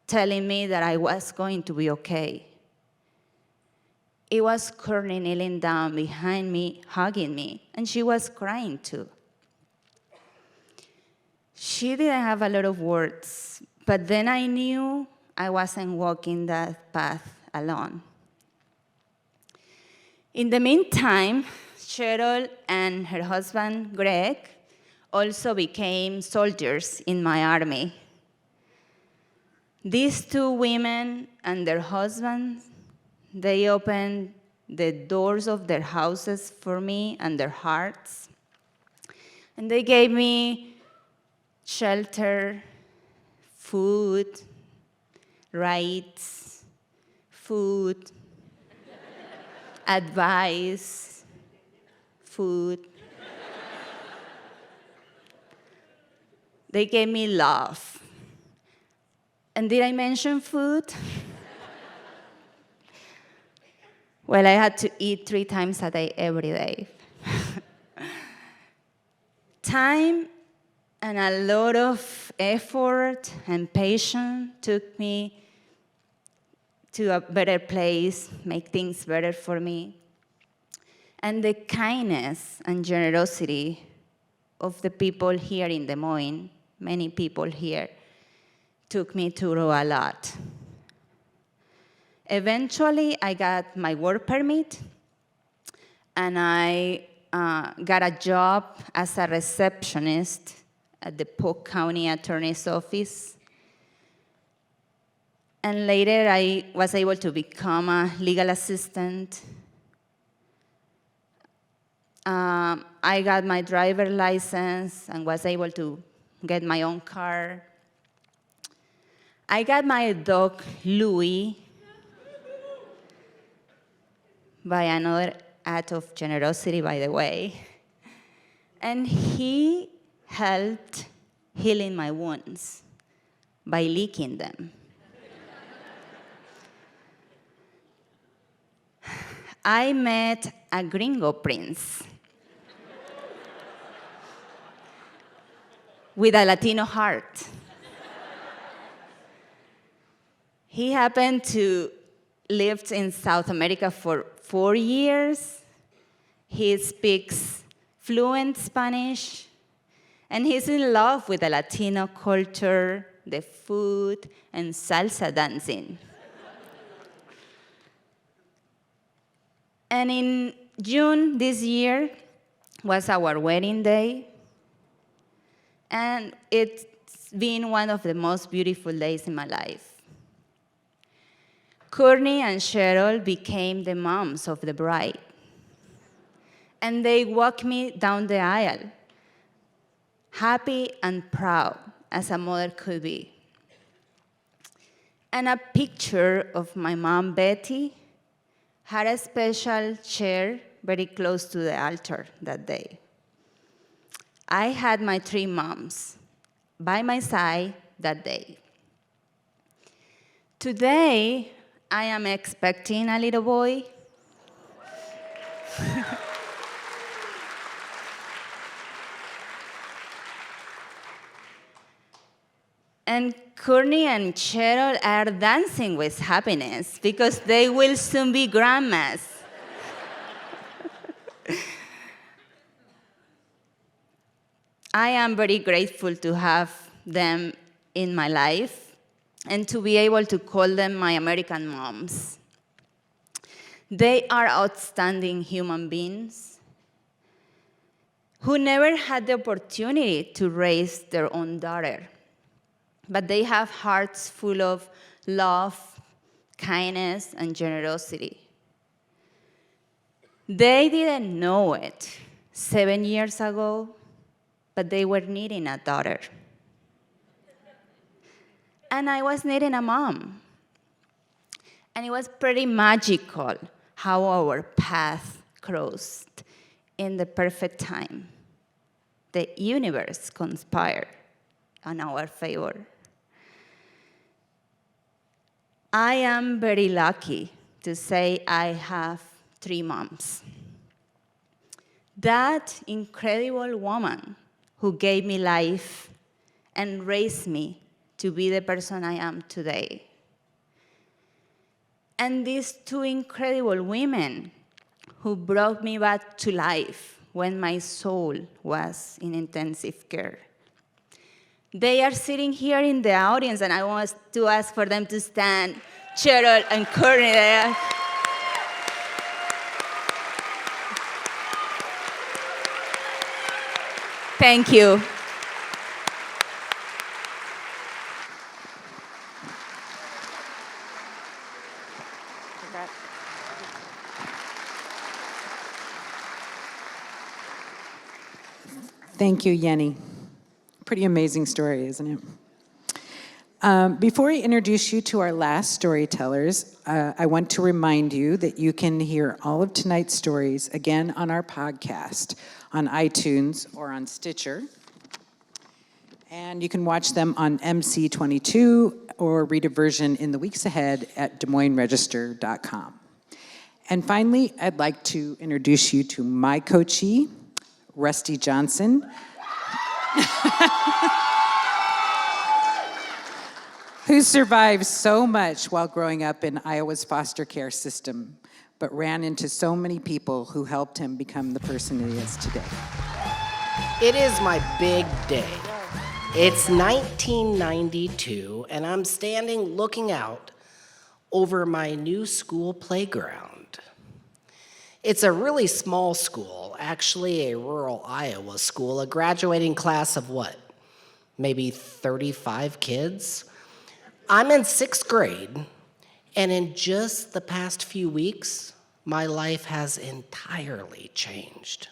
telling me that I was going to be okay. It was Courtney kneeling down behind me, hugging me, and she was crying too. She didn't have a lot of words, but then I knew I wasn't walking that path alone. In the meantime, Cheryl and her husband, Greg, also became soldiers in my army. These two women and their husbands, they opened the doors of their houses for me and their hearts. And they gave me shelter, food, rights, food, advice, food. They gave me love. And did I mention food? Well, I had to eat 3 times a day, every day. Time and a lot of effort and patience took me to a better place, make things better for me. And the kindness and generosity of the people here in Des Moines, many people here, took me through a lot. Eventually, I got my work permit, and I got a job as a receptionist at the Polk County Attorney's Office. And later, I was able to become a legal assistant. I got my driver's license and was able to get my own car. I got my dog, Louie, by another act of generosity, by the way. And he helped healing my wounds by licking them. I met a gringo prince with a Latino heart. He happened to live in South America for 4 years. He speaks fluent Spanish, and he's in love with the Latino culture the food, and salsa dancing. And in June this year was our wedding day, and it's been one of the most beautiful days in my life. Courtney and Cheryl became the moms of the bride, and they walked me down the aisle, happy and proud as a mother could be. And a picture of my mom, Betty, had a special chair very close to the altar that day. I had my 3 moms by my side that day. Today, I am expecting a little boy. And Courtney and Cheryl are dancing with happiness because they will soon be grandmas. I am very grateful to have them in my life and to be able to call them my American moms. They are outstanding human beings who never had the opportunity to raise their own daughter, but they have hearts full of love, kindness, and generosity. They didn't know it 7 years ago, but they were needing a daughter. And I was needing a mom. And it was pretty magical how our path crossed in the perfect time. The universe conspired in our favor. I am very lucky to say I have 3 moms. That incredible woman who gave me life and raised me to be the person I am today. And these 2 incredible women who brought me back to life when my soul was in intensive care. They are sitting here in the audience, and I want to ask for them to stand. Cheryl and Courtney. Thank you. Thank you, Yenny. Pretty amazing story, isn't it? Before I introduce you to our last storytellers, I want to remind you that you can hear all of tonight's stories again on our podcast on iTunes or on Stitcher. And you can watch them on MC22 or read a version in the weeks ahead at DesMoinesRegister.com. And finally, I'd like to introduce you to my coachee, Rusty Johnson, who survived so much while growing up in Iowa's foster care system, but ran into so many people who helped him become the person he is today. It is my big day. It's 1992, and I'm standing looking out over my new school playground. It's a really small school, actually a rural Iowa school, a graduating class of what? Maybe 35 kids? I'm in 6th grade, and in just the past few weeks, my life has entirely changed.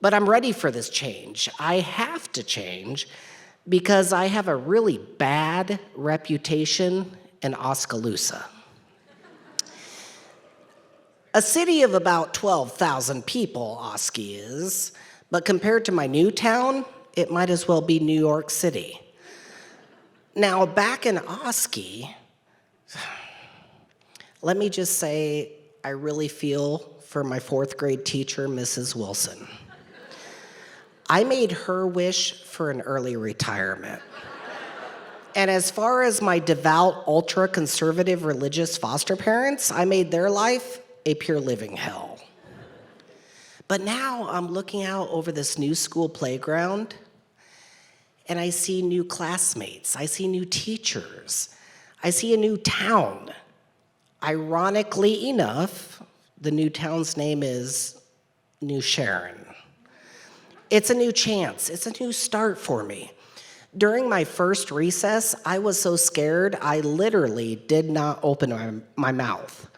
But I'm ready for this change. I have to change because I have a really bad reputation in Oskaloosa. A city of about 12,000 people, Oski is, but compared to my new town, it might as well be New York City. Now, back in Oski, let me just say I really feel for my 4th grade teacher, Mrs. Wilson. I made her wish for an early retirement. And as far as my devout, ultra-conservative religious foster parents, I made their life a pure living hell. But now I'm looking out over this new school playground, and I see new classmates. I see new teachers. I see a new town. Ironically enough, the new town's name is New Sharon. It's a new chance. It's a new start for me. During my first recess, I was so scared, I literally did not open my mouth.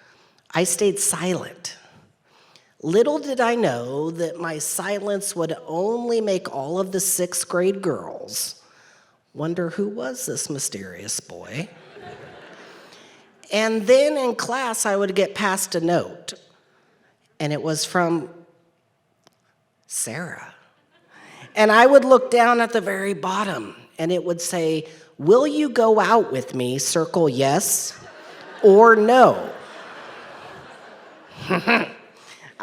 I stayed silent. Little did I know that my silence would only make all of the sixth grade girls wonder who was this mysterious boy. And then in class, I would get passed a note, and it was from Sarah. And I would look down at the very bottom, and it would say, "Will you go out with me? Circle yes or no."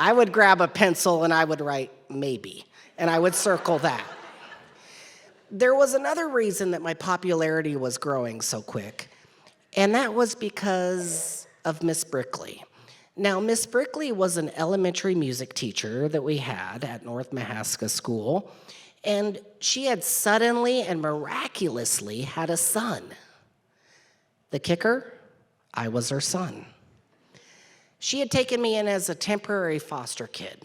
I would grab a pencil and I would write maybe, and I would circle that. There was another reason that my popularity was growing so quick, and that was because of Miss Brickley. Now, Miss Brickley was an elementary music teacher that we had at North Mahaska School, and she had suddenly and miraculously had a son. The kicker, I was her son. She had taken me in as a temporary foster kid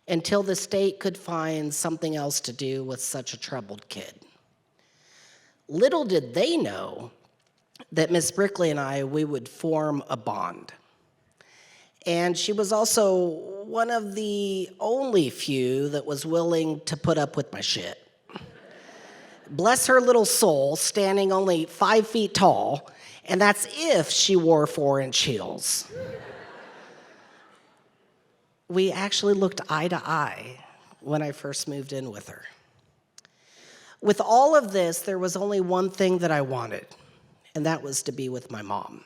until the state could find something else to do with such a troubled kid. Little did they know that Miss Brickley and I, we would form a bond. And she was also one of the only few that was willing to put up with my shit. Bless her little soul, standing only 5 feet tall, and that's if she wore 4-inch heels. We actually looked eye to eye when I first moved in with her. With all of this, there was only one thing that I wanted, and that was to be with my mom.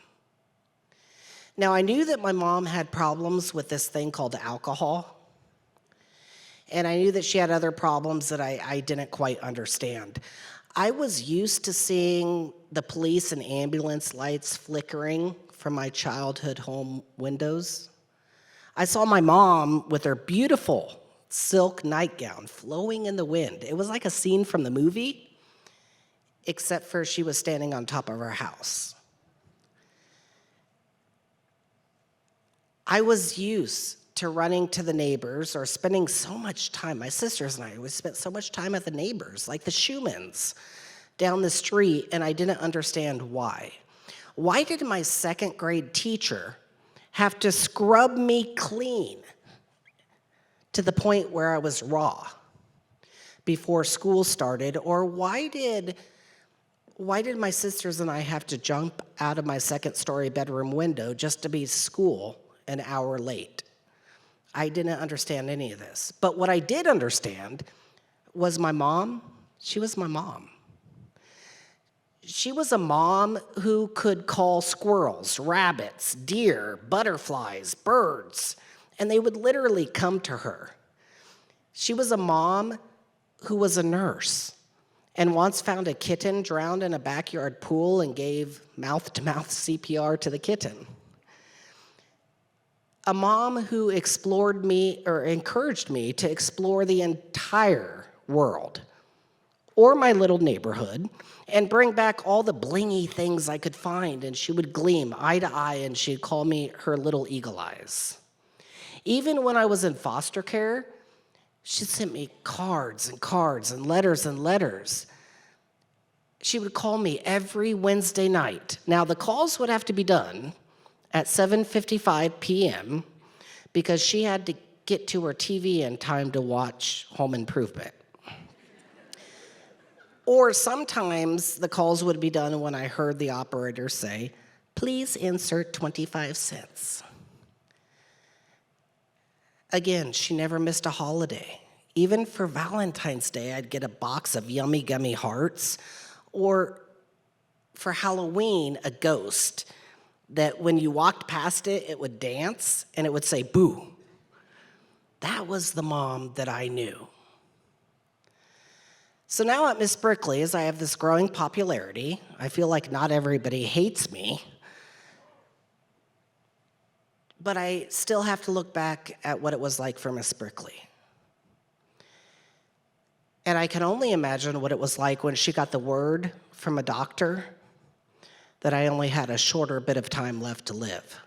Now, I knew that my mom had problems with this thing called alcohol, and I knew that she had other problems that I didn't quite understand. I was used to seeing the police and ambulance lights flickering from my childhood home windows. I saw my mom with her beautiful silk nightgown flowing in the wind. It was like a scene from the movie, except for she was standing on top of her house. I was used to running to the neighbors or spending so much time, my sisters and I, we spent so much time at the neighbors, like the Schumans, down the street, and I didn't understand why. Why did my second grade teacher have to scrub me clean to the point where I was raw before school started? Or why did my sisters and I have to jump out of my second-story bedroom window just to be at school an hour late? I didn't understand any of this. But what I did understand was my mom, she was my mom. She was a mom who could call squirrels, rabbits, deer, butterflies, birds, and they would literally come to her. She was a mom who was a nurse and once found a kitten drowned in a backyard pool and gave mouth-to-mouth CPR to the kitten. A mom who explored me or encouraged me to explore the entire world or my little neighborhood and bring back all the blingy things I could find, and she would gleam eye to eye and she'd call me her little eagle eyes. Even when I was in foster care, she sent me cards and cards and letters. She would call me every Wednesday night. Now, the calls would have to be done at 7:55 p.m. because she had to get to her TV in time to watch Home Improvement. Or sometimes the calls would be done when I heard the operator say, "Please insert 25 cents." Again, she never missed a holiday. Even for Valentine's Day, I'd get a box of yummy gummy hearts, or for Halloween, a ghost that when you walked past it, it would dance and it would say, "Boo." That was the mom that I knew. So now at Miss Brickley, as I have this growing popularity, I feel like not everybody hates me, but I still have to look back at what it was like for Miss Brickley. And I can only imagine what it was like when she got the word from a doctor that I only had a shorter bit of time left to live.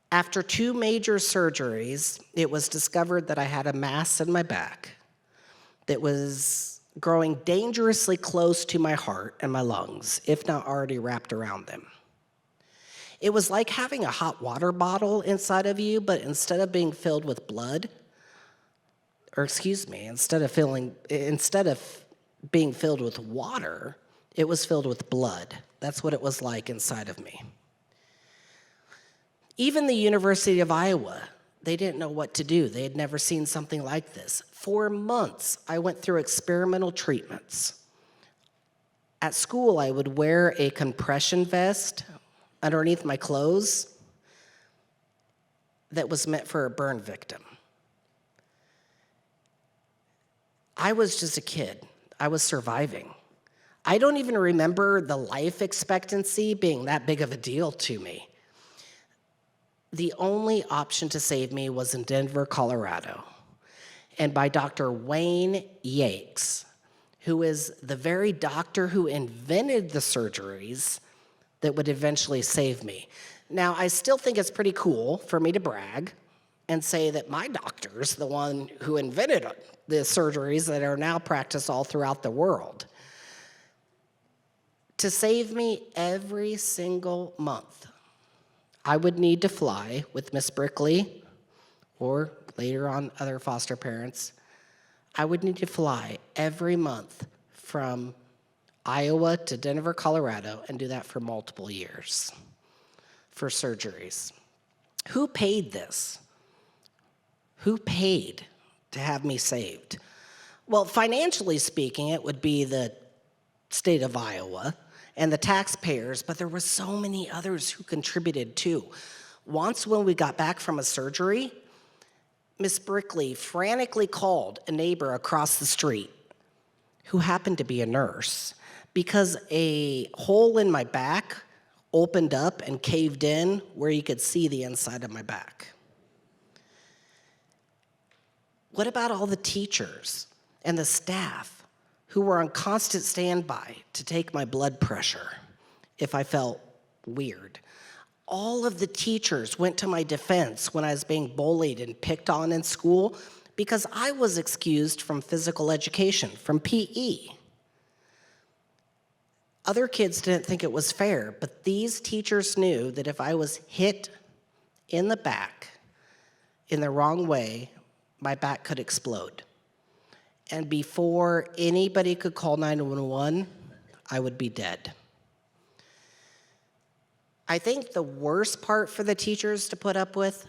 After 2 major surgeries, it was discovered that I had a mass in my back that was growing dangerously close to my heart and my lungs, if not already wrapped around them. It was like having a hot water bottle inside of you, but instead of being filled with blood, instead of being filled with water, it was filled with blood. That's what it was like inside of me. Even the University of Iowa, they didn't know what to do. They had never seen something like this. For months, I went through experimental treatments. At school, I would wear a compression vest underneath my clothes that was meant for a burn victim. I was just a kid. I was surviving. I don't even remember the life expectancy being that big of a deal to me. The only option to save me was in Denver, Colorado, and by Dr. Wayne Yakes, who is the very doctor who invented the surgeries that would eventually save me. Now, I still think it's pretty cool for me to brag and say that my doctor's the one who invented the surgeries that are now practiced all throughout the world. To save me every single month, I would need to fly with Miss Brickley, or later on other foster parents. I would need to fly every month from Iowa to Denver, Colorado, and do that for multiple years for surgeries. Who paid this? Who paid to have me saved? Well, financially speaking, it would be the state of Iowa and the taxpayers, but there were so many others who contributed too. Once when we got back from a surgery, Miss Brickley frantically called a neighbor across the street who happened to be a nurse because a hole in my back opened up and caved in where you could see the inside of my back. What about all the teachers and the staff who were on constant standby to take my blood pressure if I felt weird? All of the teachers went to my defense when I was being bullied and picked on in school because I was excused from physical education, from PE. Other kids didn't think it was fair, but these teachers knew that if I was hit in the back in the wrong way, my back could explode. And before anybody could call 911, I would be dead. I think the worst part for the teachers to put up with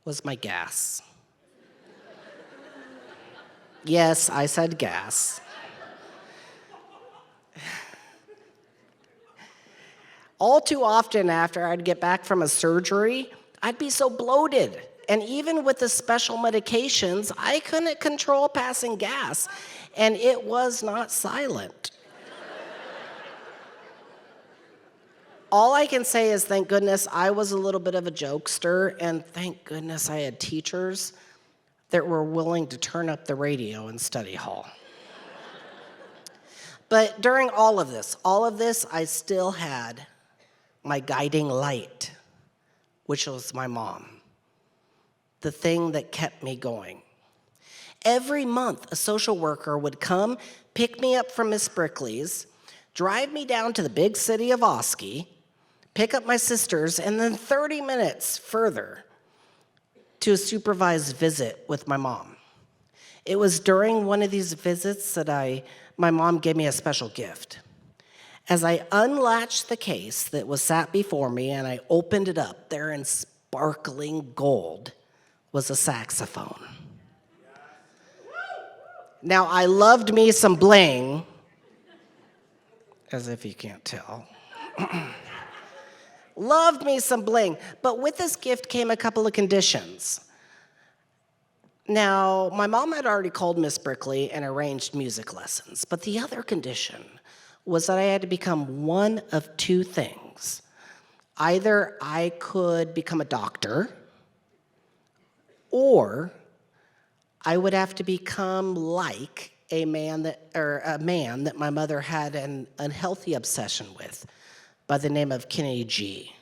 was my gas. Yes, I said gas. All too often after I'd get back from a surgery, I'd be so bloated. And even with the special medications, I couldn't control passing gas, and it was not silent. All I can say is thank goodness I was a little bit of a jokester, and thank goodness I had teachers that were willing to turn up the radio in study hall. But during all of this, I still had my guiding light, which was my mom. The thing that kept me going. Every month, a social worker would come, pick me up from Miss Brickley's, drive me down to the big city of Oski, pick up my sisters, and then 30 minutes further to a supervised visit with my mom. It was during one of these visits that my mom gave me a special gift. As I unlatched the case that was sat before me and I opened it up, there in sparkling gold was a saxophone. Now, I loved me some bling, as if you can't tell. Loved me some bling, but with this gift came a couple of conditions. Now, my mom had already called Miss Brickley and arranged music lessons, but the other condition was that I had to become one of 2 things. Either I could become a doctor, or I would have to become like a man that my mother had an unhealthy obsession with by the name of Kenny G.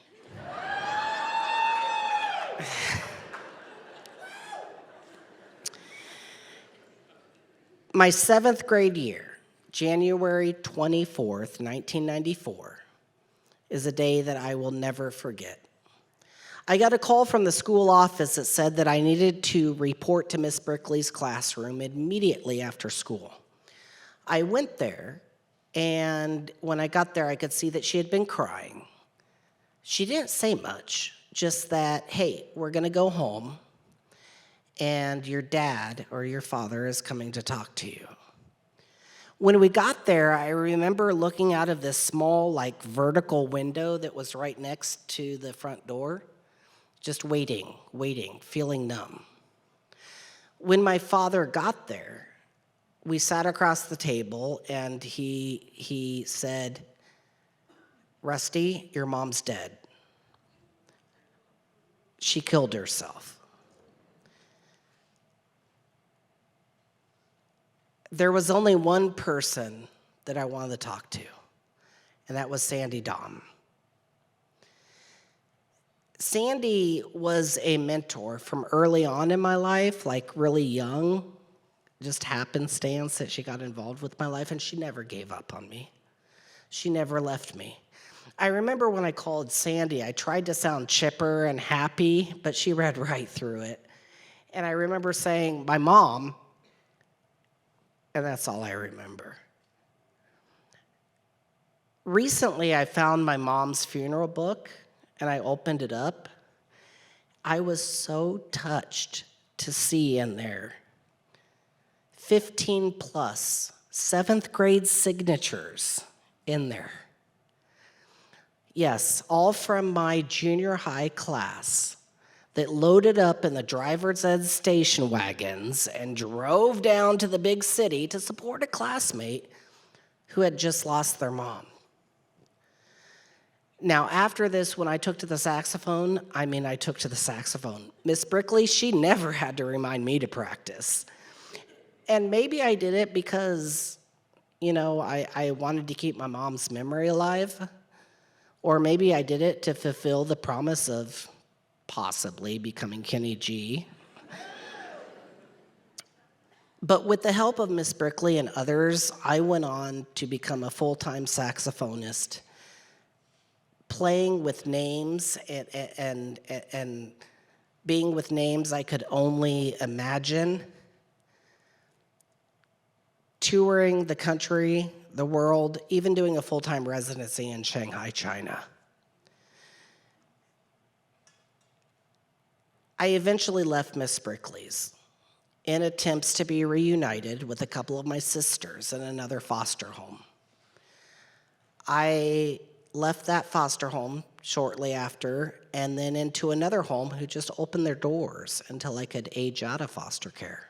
My 7th grade year, January 24th, 1994, is a day that I will never forget. I got a call from the school office that said that I needed to report to Miss Brickley's classroom immediately after school. I went there, and when I got there, I could see that she had been crying. She didn't say much, just that, hey, we're gonna go home, and your dad or your father is coming to talk to you. When we got there, I remember looking out of this small, vertical window that was right next to the front door, just waiting, feeling numb. When my father got there, we sat across the table, and he said, "Rusty, your mom's dead. She killed herself." There was only one person that I wanted to talk to, and that was Sandy Dom. Sandy was a mentor from early on in my life, really young, just happenstance that she got involved with my life, and she never gave up on me. She never left me. I remember when I called Sandy, I tried to sound chipper and happy, but she read right through it. And I remember saying, "My mom," and that's all I remember. Recently, I found my mom's funeral book, and I opened it up. I was so touched to see in there 15 plus 7th grade signatures in there. Yes, all from my junior high class that loaded up in the driver's ed station wagons and drove down to the big city to support a classmate who had just lost their mom. Now, after this, when I took to the saxophone, I took to the saxophone. Miss Brickley, she never had to remind me to practice. And maybe I did it because, I wanted to keep my mom's memory alive. Or maybe I did it to fulfill the promise of possibly becoming Kenny G. But with the help of Miss Brickley and others, I went on to become a full-time saxophonist, playing with names and being with names I could only imagine, touring the country, the world, even doing a full-time residency in Shanghai, China. I eventually left Miss Brickley's in attempts to be reunited with a couple of my sisters in another foster home. I left that foster home shortly after, and then into another home who just opened their doors until I could age out of foster care.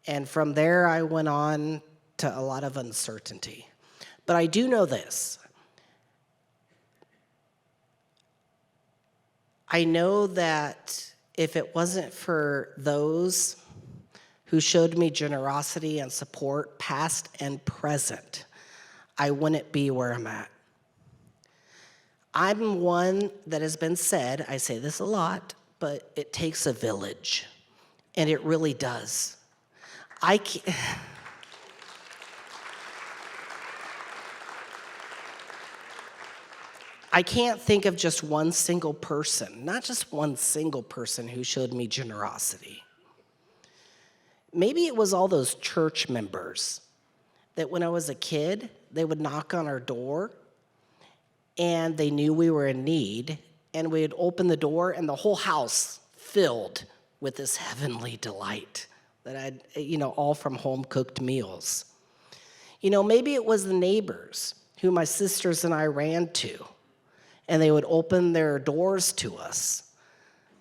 And from there, I went on to a lot of uncertainty. But I do know this. I know that if it wasn't for those who showed me generosity and support, past and present, I wouldn't be where I'm at. I'm one that has been said, I say this a lot, but it takes a village, and it really does. I can't think of just one single person, not just one single person who showed me generosity. Maybe it was all those church members that when I was a kid, they would knock on our door and they knew we were in need, and we'd open the door and the whole house filled with this heavenly delight that I'd, all from home-cooked meals. Maybe it was the neighbors who my sisters and I ran to, and they would open their doors to us,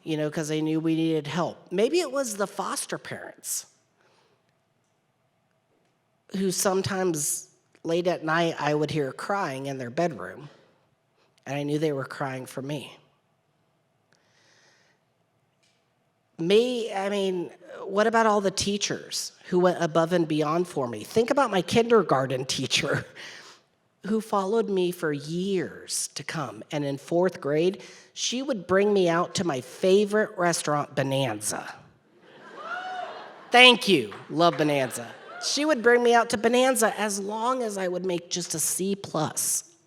because they knew we needed help. Maybe it was the foster parents who sometimes late at night I would hear crying in their bedroom, and I knew they were crying for me. What about all the teachers who went above and beyond for me? Think about my kindergarten teacher who followed me for years to come. And in 4th grade, she would bring me out to my favorite restaurant, Bonanza. Thank you, love Bonanza. She would bring me out to Bonanza as long as I would make just a C+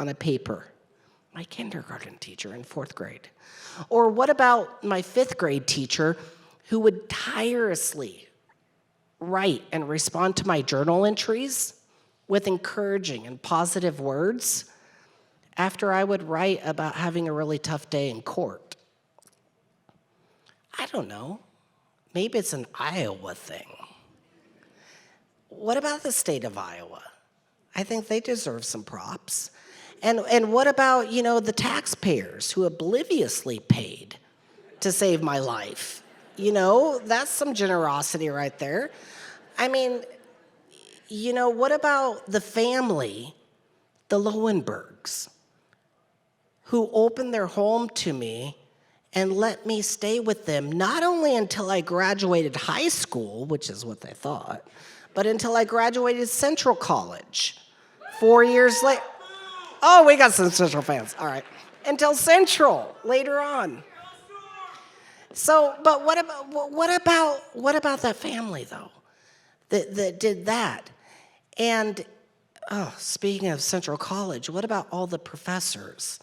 on a paper. My kindergarten teacher in 4th grade. Or what about my 5th grade teacher who would tirelessly write and respond to my journal entries with encouraging and positive words after I would write about having a really tough day in court? I don't know. Maybe it's an Iowa thing. What about the state of Iowa? I think they deserve some props. And what about, the taxpayers who obliviously paid to save my life? That's some generosity right there. What about the family, the Lowenbergs, who opened their home to me and let me stay with them, not only until I graduated high school, which is what they thought, but until I graduated Central College 4 years later. Oh, we got some Central fans. All right. Until Central later on. So, but what about that family though, that did that? And speaking of Central College, what about all the professors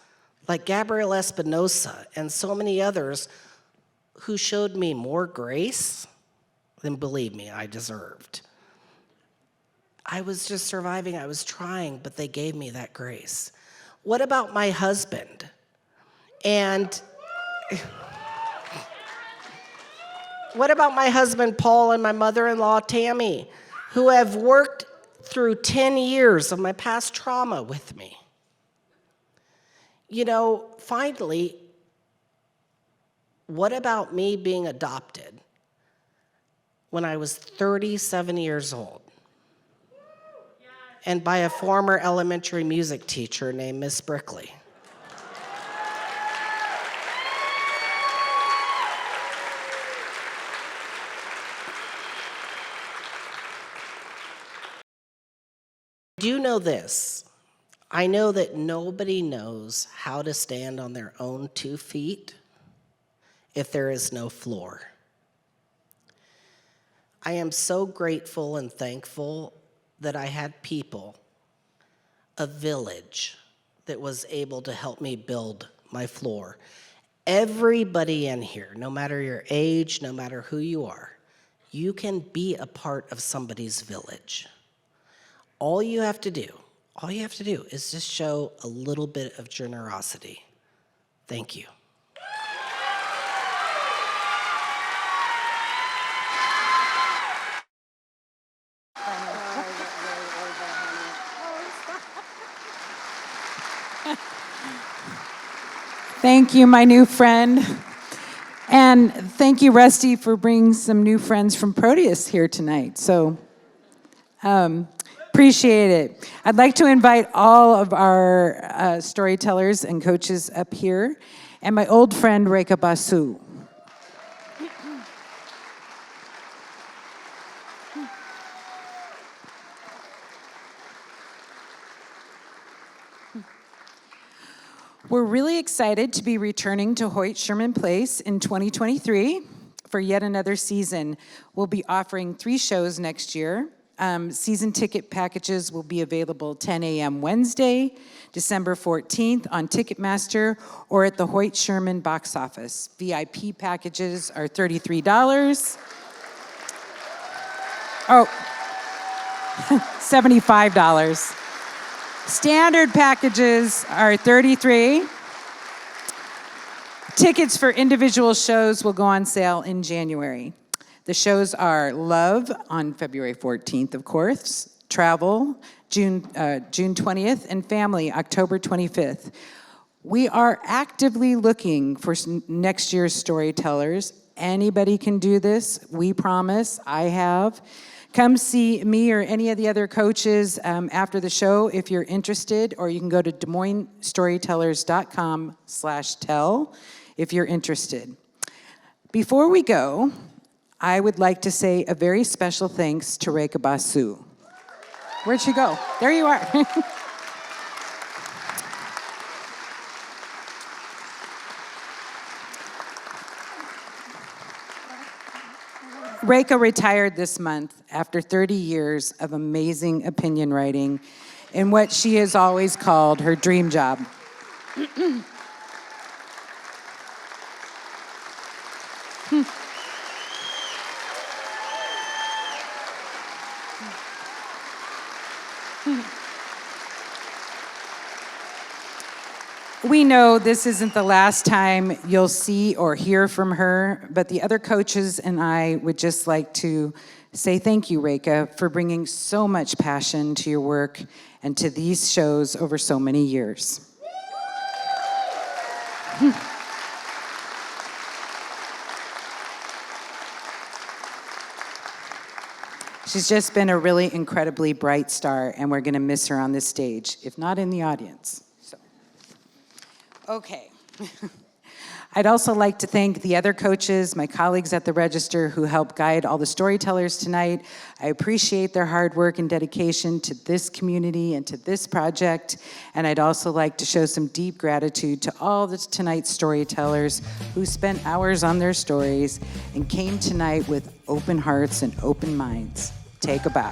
like Gabriel Espinosa and so many others who showed me more grace than, believe me, I deserved? I was just surviving, I was trying, but they gave me that grace. What about my husband? And what about my husband, Paul, and my mother-in-law, Tammy, who have worked through 10 years of my past trauma with me? Finally, what about me being adopted when I was 37 years old? And by a former elementary music teacher named Miss Brickley. Do you know this? I know that nobody knows how to stand on their own 2 feet if there is no floor. I am so grateful and thankful that I had people, a village, that was able to help me build my floor. Everybody in here, no matter your age, no matter who you are, you can be a part of somebody's village. All you have to do is just show a little bit of generosity. Thank you. Thank you, my new friend. And thank you, Rusty, for bringing some new friends from Proteus here tonight. So, appreciate it. I'd like to invite all of our storytellers and coaches up here, and my old friend, Reka Basu. We're really excited to be returning to Hoyt Sherman Place in 2023 for yet another season. We'll be offering 3 shows next year. Season ticket packages will be available 10 a.m. Wednesday, December 14th on Ticketmaster or at the Hoyt Sherman box office. VIP packages are $33. Oh, $75. Standard packages are $33. Tickets for individual shows will go on sale in January. The shows are Love on February 14th, of course, Travel, June 20th, and Family, October 25th. We are actively looking for next year's storytellers. Anybody can do this, we promise. I have. Come see me or any of the other coaches after the show if you're interested, or you can go to DesMoinesStorytellers.com/tell if you're interested. Before we go, I would like to say a very special thanks to Reka Basu. Where'd she go? There you are. Reka retired this month after 30 years of amazing opinion writing in what she has always called her dream job. We know this isn't the last time you'll see or hear from her, but the other coaches and I would just like to say thank you, Reka, for bringing so much passion to your work and to these shows over so many years. She's just been a really incredibly bright star, and we're going to miss her on this stage, if not in the audience. Okay. I'd also like to thank the other coaches, my colleagues at the Register who helped guide all the storytellers tonight. I appreciate their hard work and dedication to this community and to this project. And I'd also like to show some deep gratitude to all the tonight's storytellers who spent hours on their stories and came tonight with open hearts and open minds. Take a bow.